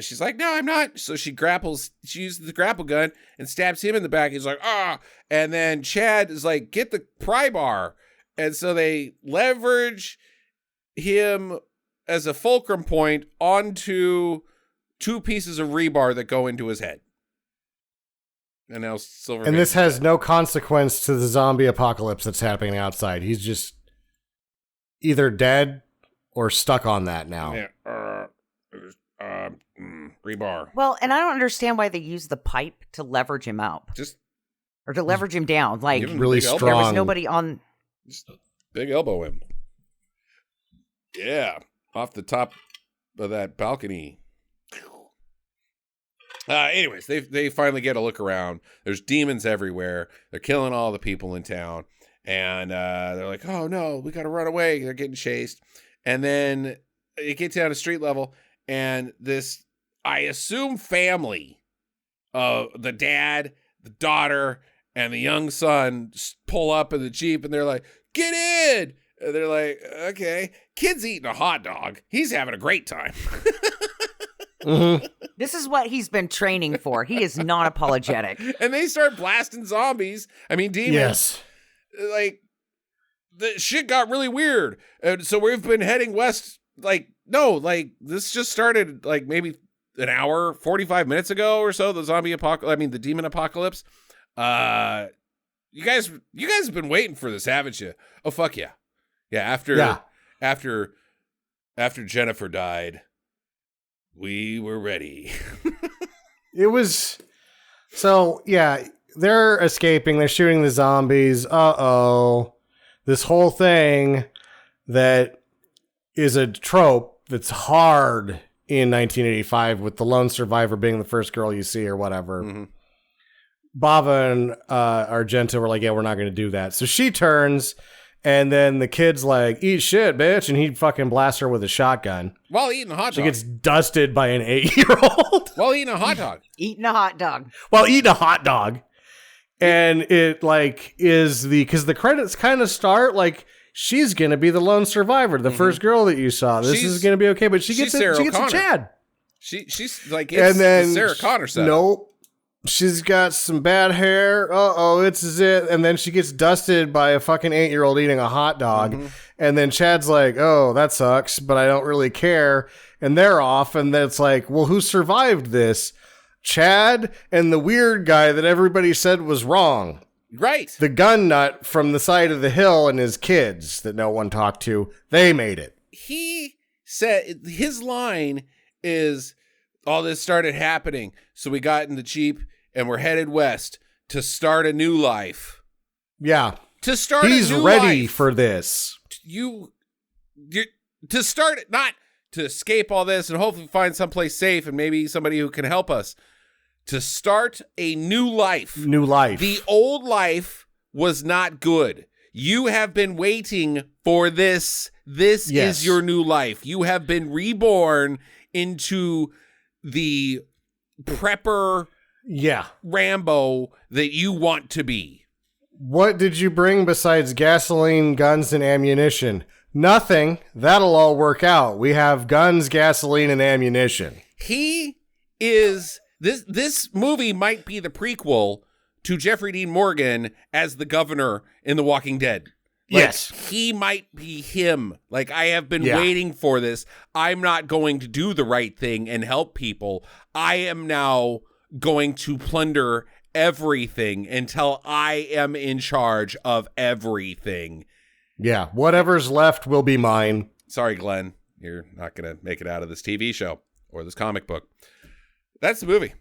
She's like, "No, I'm not." So she uses the grapple gun and stabs him in the back. He's like, "Ah." And then Chad is like, "Get the pry bar." And so they leverage him as a fulcrum point onto 2 pieces of rebar that go into his head. And now Silverface. And this has no consequence to the zombie apocalypse that's happening outside. He's just either dead or stuck on that now. Yeah. Rebar. Well, and I don't understand why they use the pipe to leverage him up. Or to leverage him down. Like, really strong. There was nobody on. Just a big elbow him. Yeah. Off the top of that balcony. Anyways, they finally get a look around. There's demons everywhere. They're killing all the people in town. And they're like, "Oh, no, we got to run away." They're getting chased. And then it gets down to street level. And this, I assume, family, the dad, the daughter, and the young son pull up in the Jeep. And they're like, "Get in!" And they're like, "Okay." Kid's eating a hot dog. He's having a great time. Mm-hmm. This is what he's been training for. He is non-apologetic. And they start blasting zombies. I mean, demons. Yes. Like, the shit got really weird. And so we've been heading west. Like, no, like, this just started, like, maybe an hour, 45 minutes ago or so, the the demon apocalypse. You guys have been waiting for this, haven't you? Oh, fuck yeah. Yeah, after Jennifer died, we were ready. It was... So, yeah, they're escaping. They're shooting the zombies. Uh-oh. This whole thing that is a trope that's hard in 1985 with the lone survivor being the first girl you see or whatever. Mm-hmm. Bava and Argento were like, "Yeah, we're not going to do that." So she turns, and then the kid's like, "Eat shit, bitch," and he fucking blasts her with a shotgun. While eating a hot dog. She gets dusted by an 8-year-old. While eating a hot dog. Eating a hot dog. While eating a hot dog. And it, like, is because the credits kind of start, like, she's going to be the lone survivor, the first girl that you saw. This is going to be okay, but she gets a Chad. She's like, it's the Sarah Connor setup. Nope. She's got some bad hair. Uh-oh, it's it. And then she gets dusted by a fucking 8-year-old eating a hot dog. Mm-hmm. And then Chad's like, "Oh, that sucks, but I don't really care." And they're off. And then it's like, well, who survived this? Chad and the weird guy that everybody said was wrong. Right. The gun nut from the side of the hill and his kids that no one talked to. They made it. He said, his line is, "All this started happening. So we got in the Jeep and we're headed west to start a new life." Yeah. To start He's a new ready life. for this. To start it, not to escape all this and hopefully find someplace safe and maybe somebody who can help us. To start a new life. New life. The old life was not good. You have been waiting for this. This is your new life. You have been reborn into the prepper Rambo that you want to be. What did you bring besides gasoline, guns, and ammunition? Nothing. That'll all work out. We have guns, gasoline, and ammunition. He is... This movie might be the prequel to Jeffrey Dean Morgan as the governor in The Walking Dead. Like, yes. He might be him. Like, I have been waiting for this. I'm not going to do the right thing and help people. I am now going to plunder everything until I am in charge of everything. Yeah, whatever's left will be mine. Sorry, Glenn. You're not going to make it out of this TV show or this comic book. That's the movie.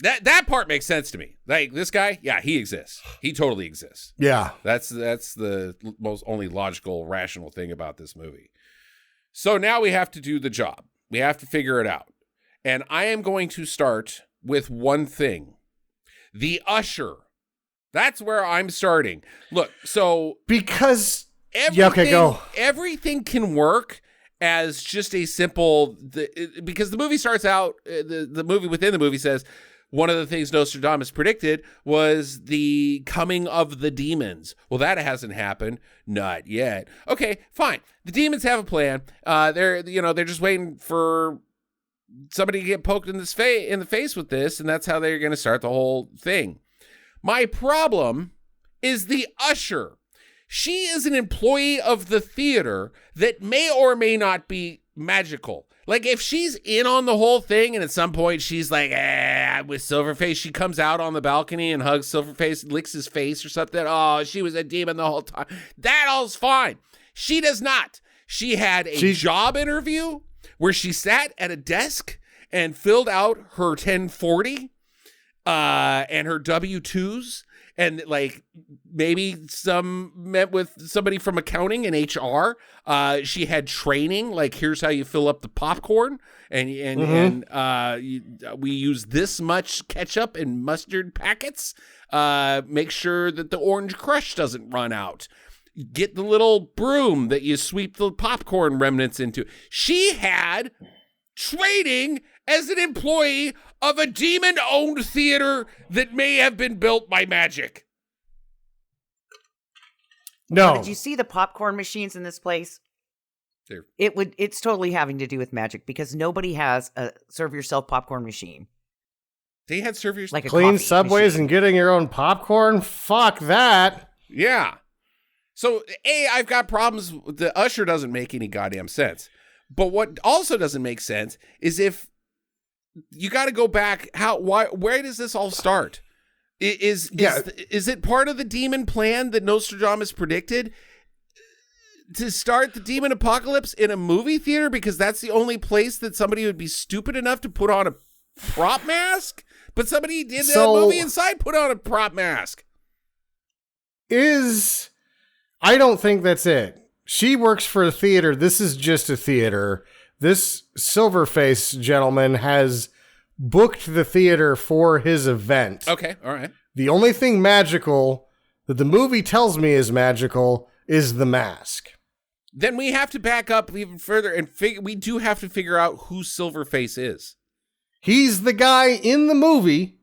That part makes sense to me. Like, this guy, yeah, he exists. He totally exists. Yeah. That's the most only logical, rational thing about this movie. So now we have to do the job. We have to figure it out. And I am going to start with one thing. The usher. That's where I'm starting. Look, so... Because... okay, go. Everything can work as just a simple... because the movie starts out... The movie within the movie says... One of the things Nostradamus predicted was the coming of the demons. Well, that hasn't happened. Not yet. Okay, fine. The demons have a plan. They're just waiting for somebody to get poked in the face with this, and that's how they're going to start the whole thing. My problem is the usher. She is an employee of the theater that may or may not be magical. Like, if she's in on the whole thing and at some point she's like, with Silverface, she comes out on the balcony and hugs Silverface, licks his face or something. Oh, she was a demon the whole time. That all's fine. She does not. She had a job interview where she sat at a desk and filled out her 1040 and her W-2s. And like maybe met with somebody from accounting and HR. She had training, like here's how you fill up the popcorn, and we use this much ketchup and mustard packets. Make sure that the orange crush doesn't run out. Get the little broom that you sweep the popcorn remnants into. She had training as an employee of a demon-owned theater that may have been built by magic. No. Did you see the popcorn machines in this place? There. It's totally having to do with magic because nobody has a serve yourself popcorn machine. They had serve yourself like a clean subways machine. And getting your own popcorn? Fuck that. Yeah. So, I've got problems. The usher doesn't make any goddamn sense. But what also doesn't make sense is if you got to go back. Where does this all start? Is it part of the demon plan that Nostradamus predicted to start the demon apocalypse in a movie theater because that's the only place that somebody would be stupid enough to put on a prop mask? But somebody did that movie inside put on a prop mask. I don't think that's it. She works for a theater. This is just a theater. This Silverface gentleman has booked the theater for his event. Okay, all right. The only thing magical that the movie tells me is magical is the mask. Then we have to back up even further and we do have to figure out who Silverface is. He's the guy in the movie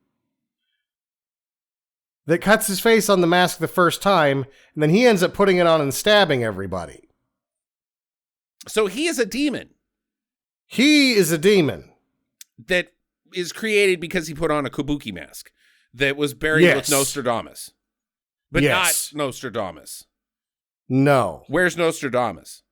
that cuts his face on the mask the first time, and then he ends up putting it on and stabbing everybody. So he is a demon. He is a demon. That is created because he put on a kabuki mask that was buried with Nostradamus. But not Nostradamus. No. Where's Nostradamus?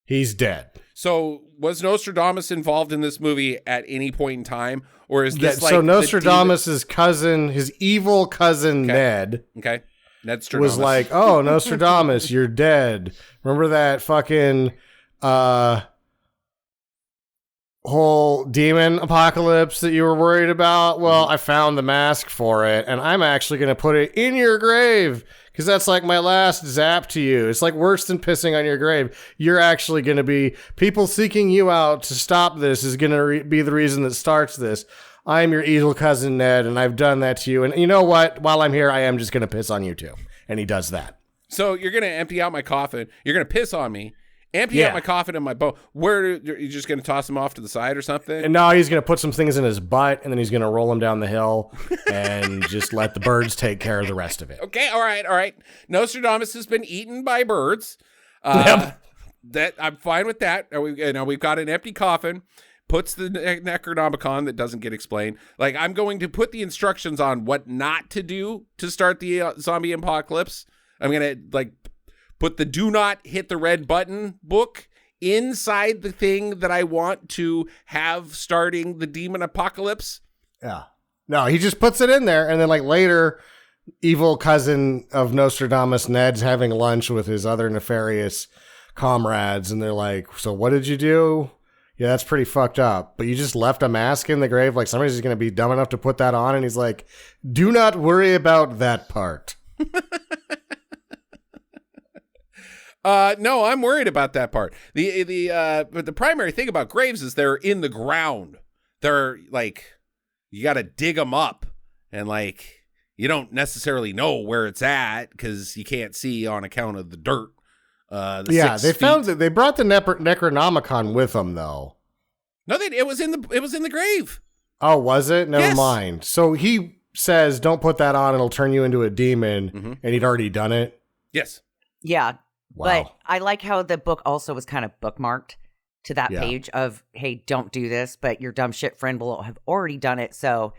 He's dead. So was Nostradamus involved in this movie at any point in time? Or is this like... So Nostradamus' cousin, his evil cousin, Ned. Okay. NEDSTRADAMUS. Was like, oh, Nostradamus, you're dead. Remember that fucking whole demon apocalypse that you were worried about? Well, I found the mask for it, and I'm actually going to put it in your grave because that's like my last zap to you. It's like worse than pissing on your grave. You're actually going to be... People seeking you out to stop this is going to be the reason that starts this. I'm your evil cousin, Ned, and I've done that to you. And you know what? While I'm here, I am just going to piss on you, too. And he does that. So you're going to empty out my coffin. You're going to piss on me. Empty out my coffin and my bone. You're just going to toss him off to the side or something? And no, he's going to put some things in his butt, and then he's going to roll him down the hill and just let the birds take care of the rest of it. Okay, all right. Nostradamus has been eaten by birds. That I'm fine with that. We've got an empty coffin. Puts the Necronomicon that doesn't get explained. Like, I'm going to put the instructions on what not to do to start the zombie apocalypse. I'm going to, like, put the do not hit the red button book inside the thing that I want to have starting the demon apocalypse. Yeah. No, he just puts it in there. And then, like, later, evil cousin of Nostradamus, Ned's having lunch with his other nefarious comrades. And they're like, so what did you do? Yeah, that's pretty fucked up. But you just left a mask in the grave? Like, somebody's just going to be dumb enough to put that on? And he's like, do not worry about that part. No, I'm worried about that part. But the primary thing about graves is they're in the ground. They're like, you got to dig them up, and like you don't necessarily know where it's at because you can't see on account of the dirt. They found that they brought the Necronomicon with them though. No, it was in the grave. Oh, was it? Never Yes. mind. So he says, "Don't put that on; it'll turn you into a demon," and he'd already done it. Yes. Yeah. Wow. But I like how the book also was kind of bookmarked to that page of, hey, don't do this, but your dumb shit friend will have already done it. So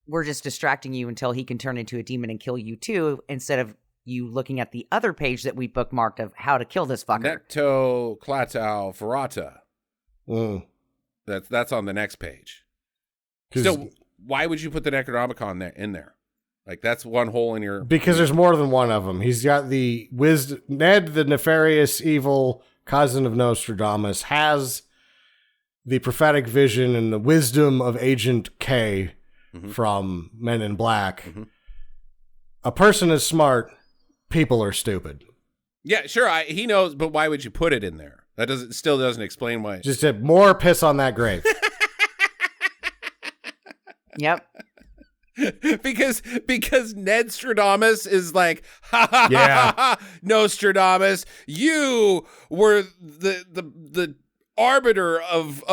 we're just distracting you until he can turn into a demon and kill you too, instead of you looking at the other page that we bookmarked of how to kill this fucker. Necto Clatau Ferrata. Mm. That's on the next page. Still, why would you put the Necronomicon in there? Like, that's one hole in your... Because there's more than one of them. He's got the Ned, the nefarious, evil cousin of Nostradamus, has the prophetic vision and the wisdom of Agent K from Men in Black. A person is smart, people are stupid. Yeah, sure, he knows, but why would you put it in there? That still doesn't explain why. Just more piss on that grave. Yep. because NEDSTRADAMUS is like, ha, Nostradamus, you were the arbiter of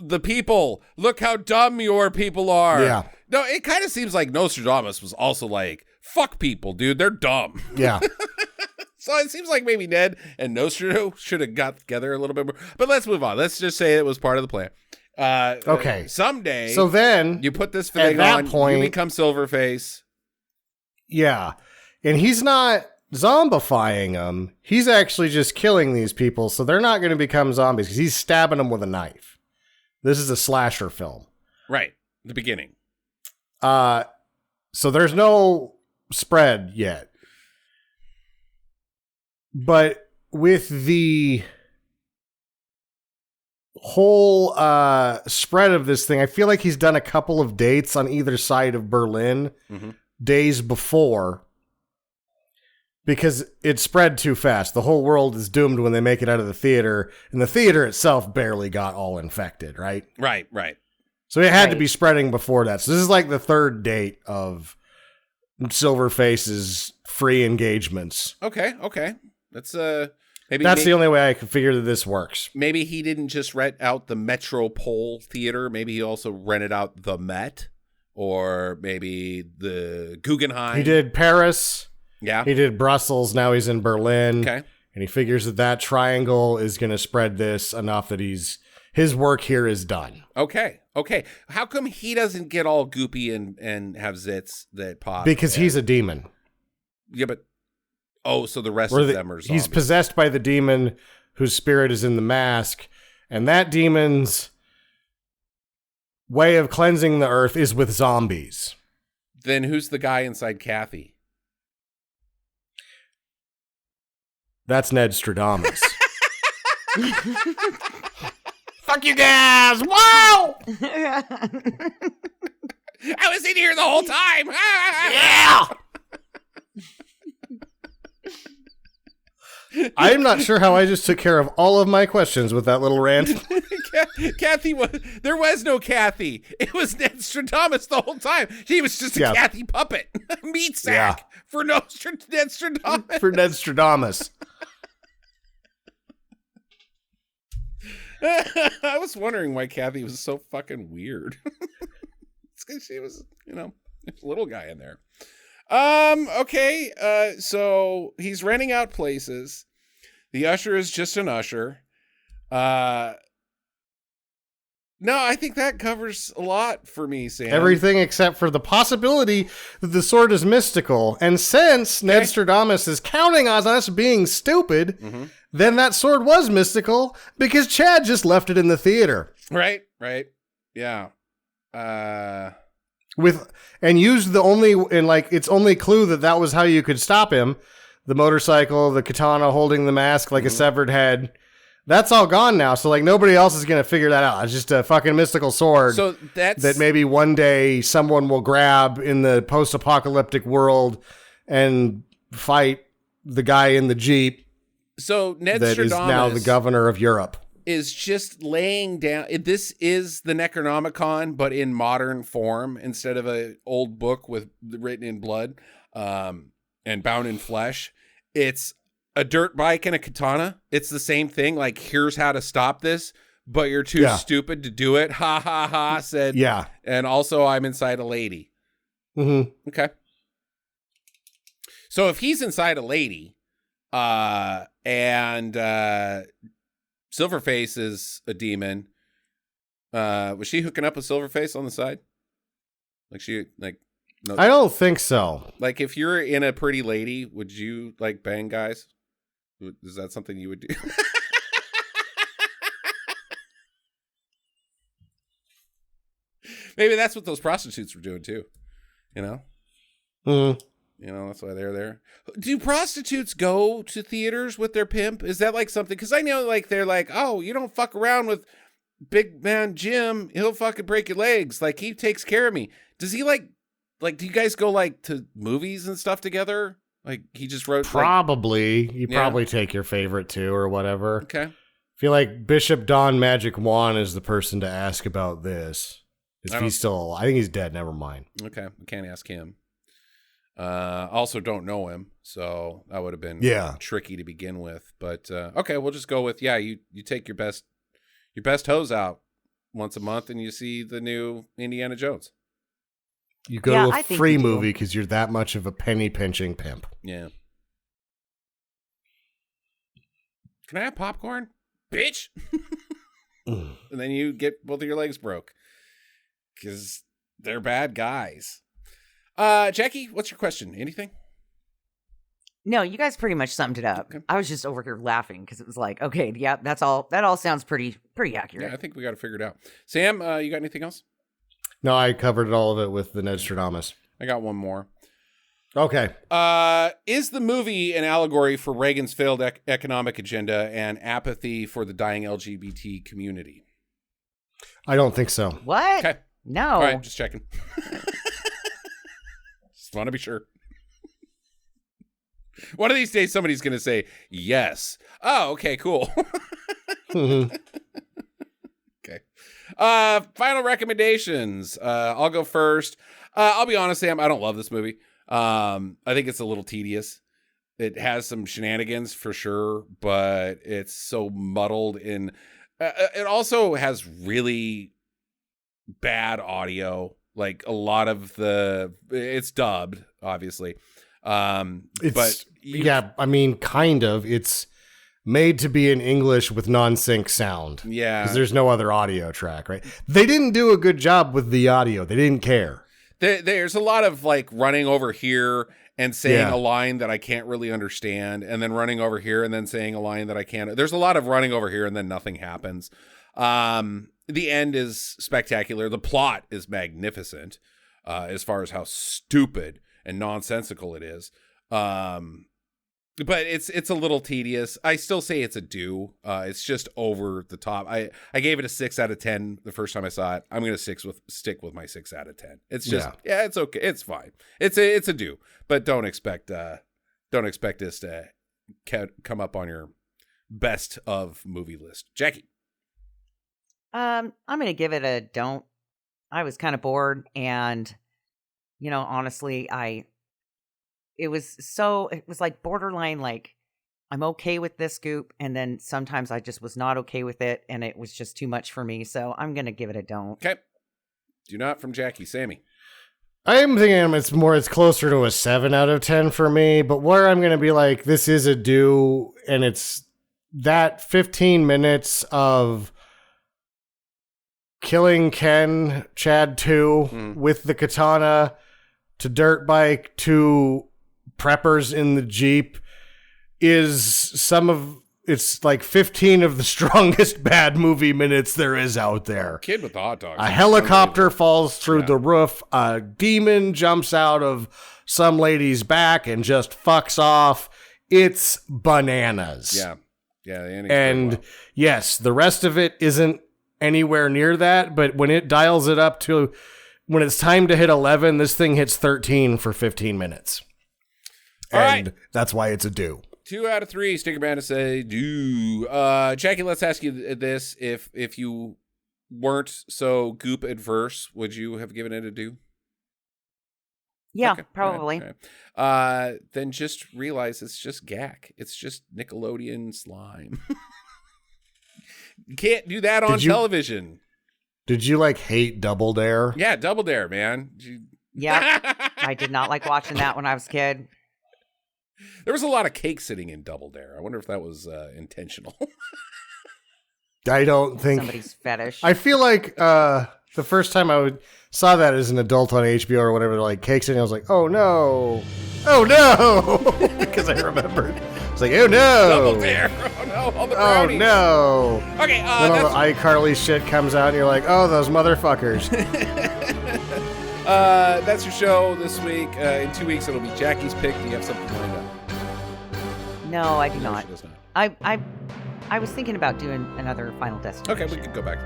the people. Look how dumb your people are. Yeah. No, it kind of seems like Nostradamus was also like, fuck people, dude, they're dumb. Yeah. So it seems like maybe Ned and Nostra should have got together a little bit more. But let's move on. Let's just say it was part of the plan. Okay. Someday, so then you put this thing on, you become Silverface. Yeah. And he's not zombifying them. He's actually just killing these people, so they're not going to become zombies because he's stabbing them with a knife. This is a slasher film. Right. The beginning. So there's no spread yet. But with the whole spread of this thing, I feel like he's done a couple of dates on either side of Berlin days before because it spread too fast. The whole world is doomed when they make it out of the theater, and the theater itself barely got all infected, right? Right. So it had to be spreading before that. So this is like the third date of Silverface's free engagements. Okay. That's maybe the only way I can figure that this works. Maybe he didn't just rent out the Metropole Theater. Maybe he also rented out the Met, or maybe the Guggenheim. He did Paris. Yeah. He did Brussels. Now he's in Berlin. Okay. And he figures that triangle is going to spread this enough that his work here is done. Okay. How come he doesn't get all goopy and have zits that pop? Because he's a demon. Yeah, but so the rest of them are zombies. He's possessed by the demon whose spirit is in the mask, and that demon's way of cleansing the earth is with zombies. Then who's the guy inside Kathy? That's NEDSTRADAMUS. Fuck you guys! Wow! I was in here the whole time. Yeah! I'm not sure how I just took care of all of my questions with that little rant. Kathy there was no Kathy. It was NEDSTRADAMUS the whole time. He was just a Kathy puppet. Meat sack for NEDSTRADAMUS. For NEDSTRADAMUS. I was wondering why Kathy was so fucking weird. It's because she was, a little guy in there. Okay. So he's renting out places. The usher is just an usher. No, I think that covers a lot for me, Sam. Everything except for the possibility that the sword is mystical. And since NEDSTRADAMUS is counting on us being stupid, then that sword was mystical because Chad just left it in the theater. Right. Yeah. Used its only clue that was how you could stop him. The motorcycle, the katana holding the mask like a severed head. That's all gone now. So nobody else is going to figure that out. It's just a fucking mystical sword. So that maybe one day someone will grab in the post-apocalyptic world and fight the guy in the Jeep So NEDSTRADAMUS that is now the governor of Europe. Is just laying down. This is the Necronomicon, but in modern form instead of an old book with written in blood and bound in flesh. It's a dirt bike and a katana. It's the same thing. Like, here's how to stop this, but you're too stupid to do it. Ha ha ha. Said And also, I'm inside a lady. Mm-hmm. Okay. So if he's inside a lady, and Silverface is a demon. Was she hooking up with Silverface on the side? No. I don't think so. Like, if you're in a pretty lady, would you like bang guys? Is that something you would do? Maybe that's what those prostitutes were doing too. You know? Mm-hmm. You know, that's why they're there. Do prostitutes go to theaters with their pimp? Is that like something? Because I know, like, they're like, oh, you don't fuck around with big man Jim. He'll fucking break your legs. Like, he takes care of me. Does he like, do you guys go like to movies and stuff together? Like, he just wrote. Probably. You probably take your favorite too or whatever. Okay. I feel like Bishop Don Magic Juan is the person to ask about this. Is he still? I think he's dead. Never mind. Okay. We can't ask him. Also don't know him, so that would have been tricky to begin with. But okay, we'll just go with you take your best hose out once a month, and you see the new Indiana Jones. You go to a free movie because you're that much of a penny pinching pimp. Yeah. Can I have popcorn, bitch? And then you get both of your legs broke because they're bad guys. Jackie, what's your question? Anything? No, you guys pretty much summed it up. Okay. I was just over here laughing because it was like, okay, yeah, that's all. That all sounds pretty accurate. Yeah, I think we got to figure it out. Sam, you got anything else? No, I covered all of it with the NEDSTRADAMUS. I got one more. Okay. Is the movie an allegory for Reagan's failed economic agenda and apathy for the dying LGBT community? I don't think so. What? Okay. No. All right, just checking. Just want to be sure. One of these days, somebody's going to say, yes. Oh, okay, cool. Mm-hmm. Okay. Final recommendations. I'll go first. I'll be honest, Sam, I don't love this movie. I think it's a little tedious. It has some shenanigans for sure, but it's so muddled in. It also has really bad audio. Like, a lot of it's dubbed, obviously. I mean, kind of. It's made to be in English with non-sync sound. Yeah. Because there's no other audio track, right? They didn't do a good job with the audio. They didn't care. There's a lot of, like, running over here and saying a line that I can't really understand, and then running over here and then saying a line that I can't. There's a lot of running over here and then nothing happens. The end is spectacular. The plot is magnificent, as far as how stupid and nonsensical it is. But it's a little tedious. I still say it's a do. It's just over the top. I gave it a 6 out of 10 the first time I saw it. I'm gonna stick with my 6 out of 10. It's just it's okay. It's fine. It's a do. But don't expect this to come up on your best of movie list. Jackie. I'm gonna give it a don't. I was kind of bored, and honestly, it was like borderline, like, I'm okay with this goop, and then sometimes I just was not okay with it, and it was just too much for me. So I'm gonna give it a don't. Okay. Do not from Jackie. Sammy. I'm thinking it's closer to a 7 out of 10 for me, but where I'm gonna be like, this is a do, and it's that 15 minutes of killing Ken Chad 2 with the katana to dirt bike to preppers in the Jeep is it's like 15 of the strongest bad movie minutes there is out there. Kid with the hot dogs. A helicopter falls through the roof. A demon jumps out of some lady's back and just fucks off. It's bananas. Yeah. Yeah. And yes, the rest of it isn't anywhere near that, but when it dials it up to when it's time to hit 11, this thing hits 13 for 15 minutes. All right. That's why it's a do. 2 out of 3 Sticker Bandits say do. Jackie, let's ask you this. If you weren't so goop adverse, would you have given it a do? Yeah, okay. probably. Okay. Then just realize it's just gack. It's just Nickelodeon slime. You can't do that on television. Did you hate Double Dare? Yeah, Double Dare, man. Yeah, I did not like watching that when I was a kid. There was a lot of cake sitting in Double Dare. I wonder if that was intentional. I don't think somebody's fetish. I feel like the first time I saw that as an adult on HBO or whatever, cake sitting, I was like, oh no, because I remembered. It's like, oh no, Double Dare. Oh no, all the brownies. Oh no. Okay, then all the iCarly shit comes out, and you're like, oh, those motherfuckers. That's your show this week. In 2 weeks, it'll be Jackie's pick. Do you have something lined up? No, I do not. She does not. I was thinking about doing another Final Destination. Okay, we could go back to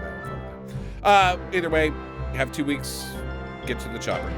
that. Either way, have 2 weeks. Get to the chopper.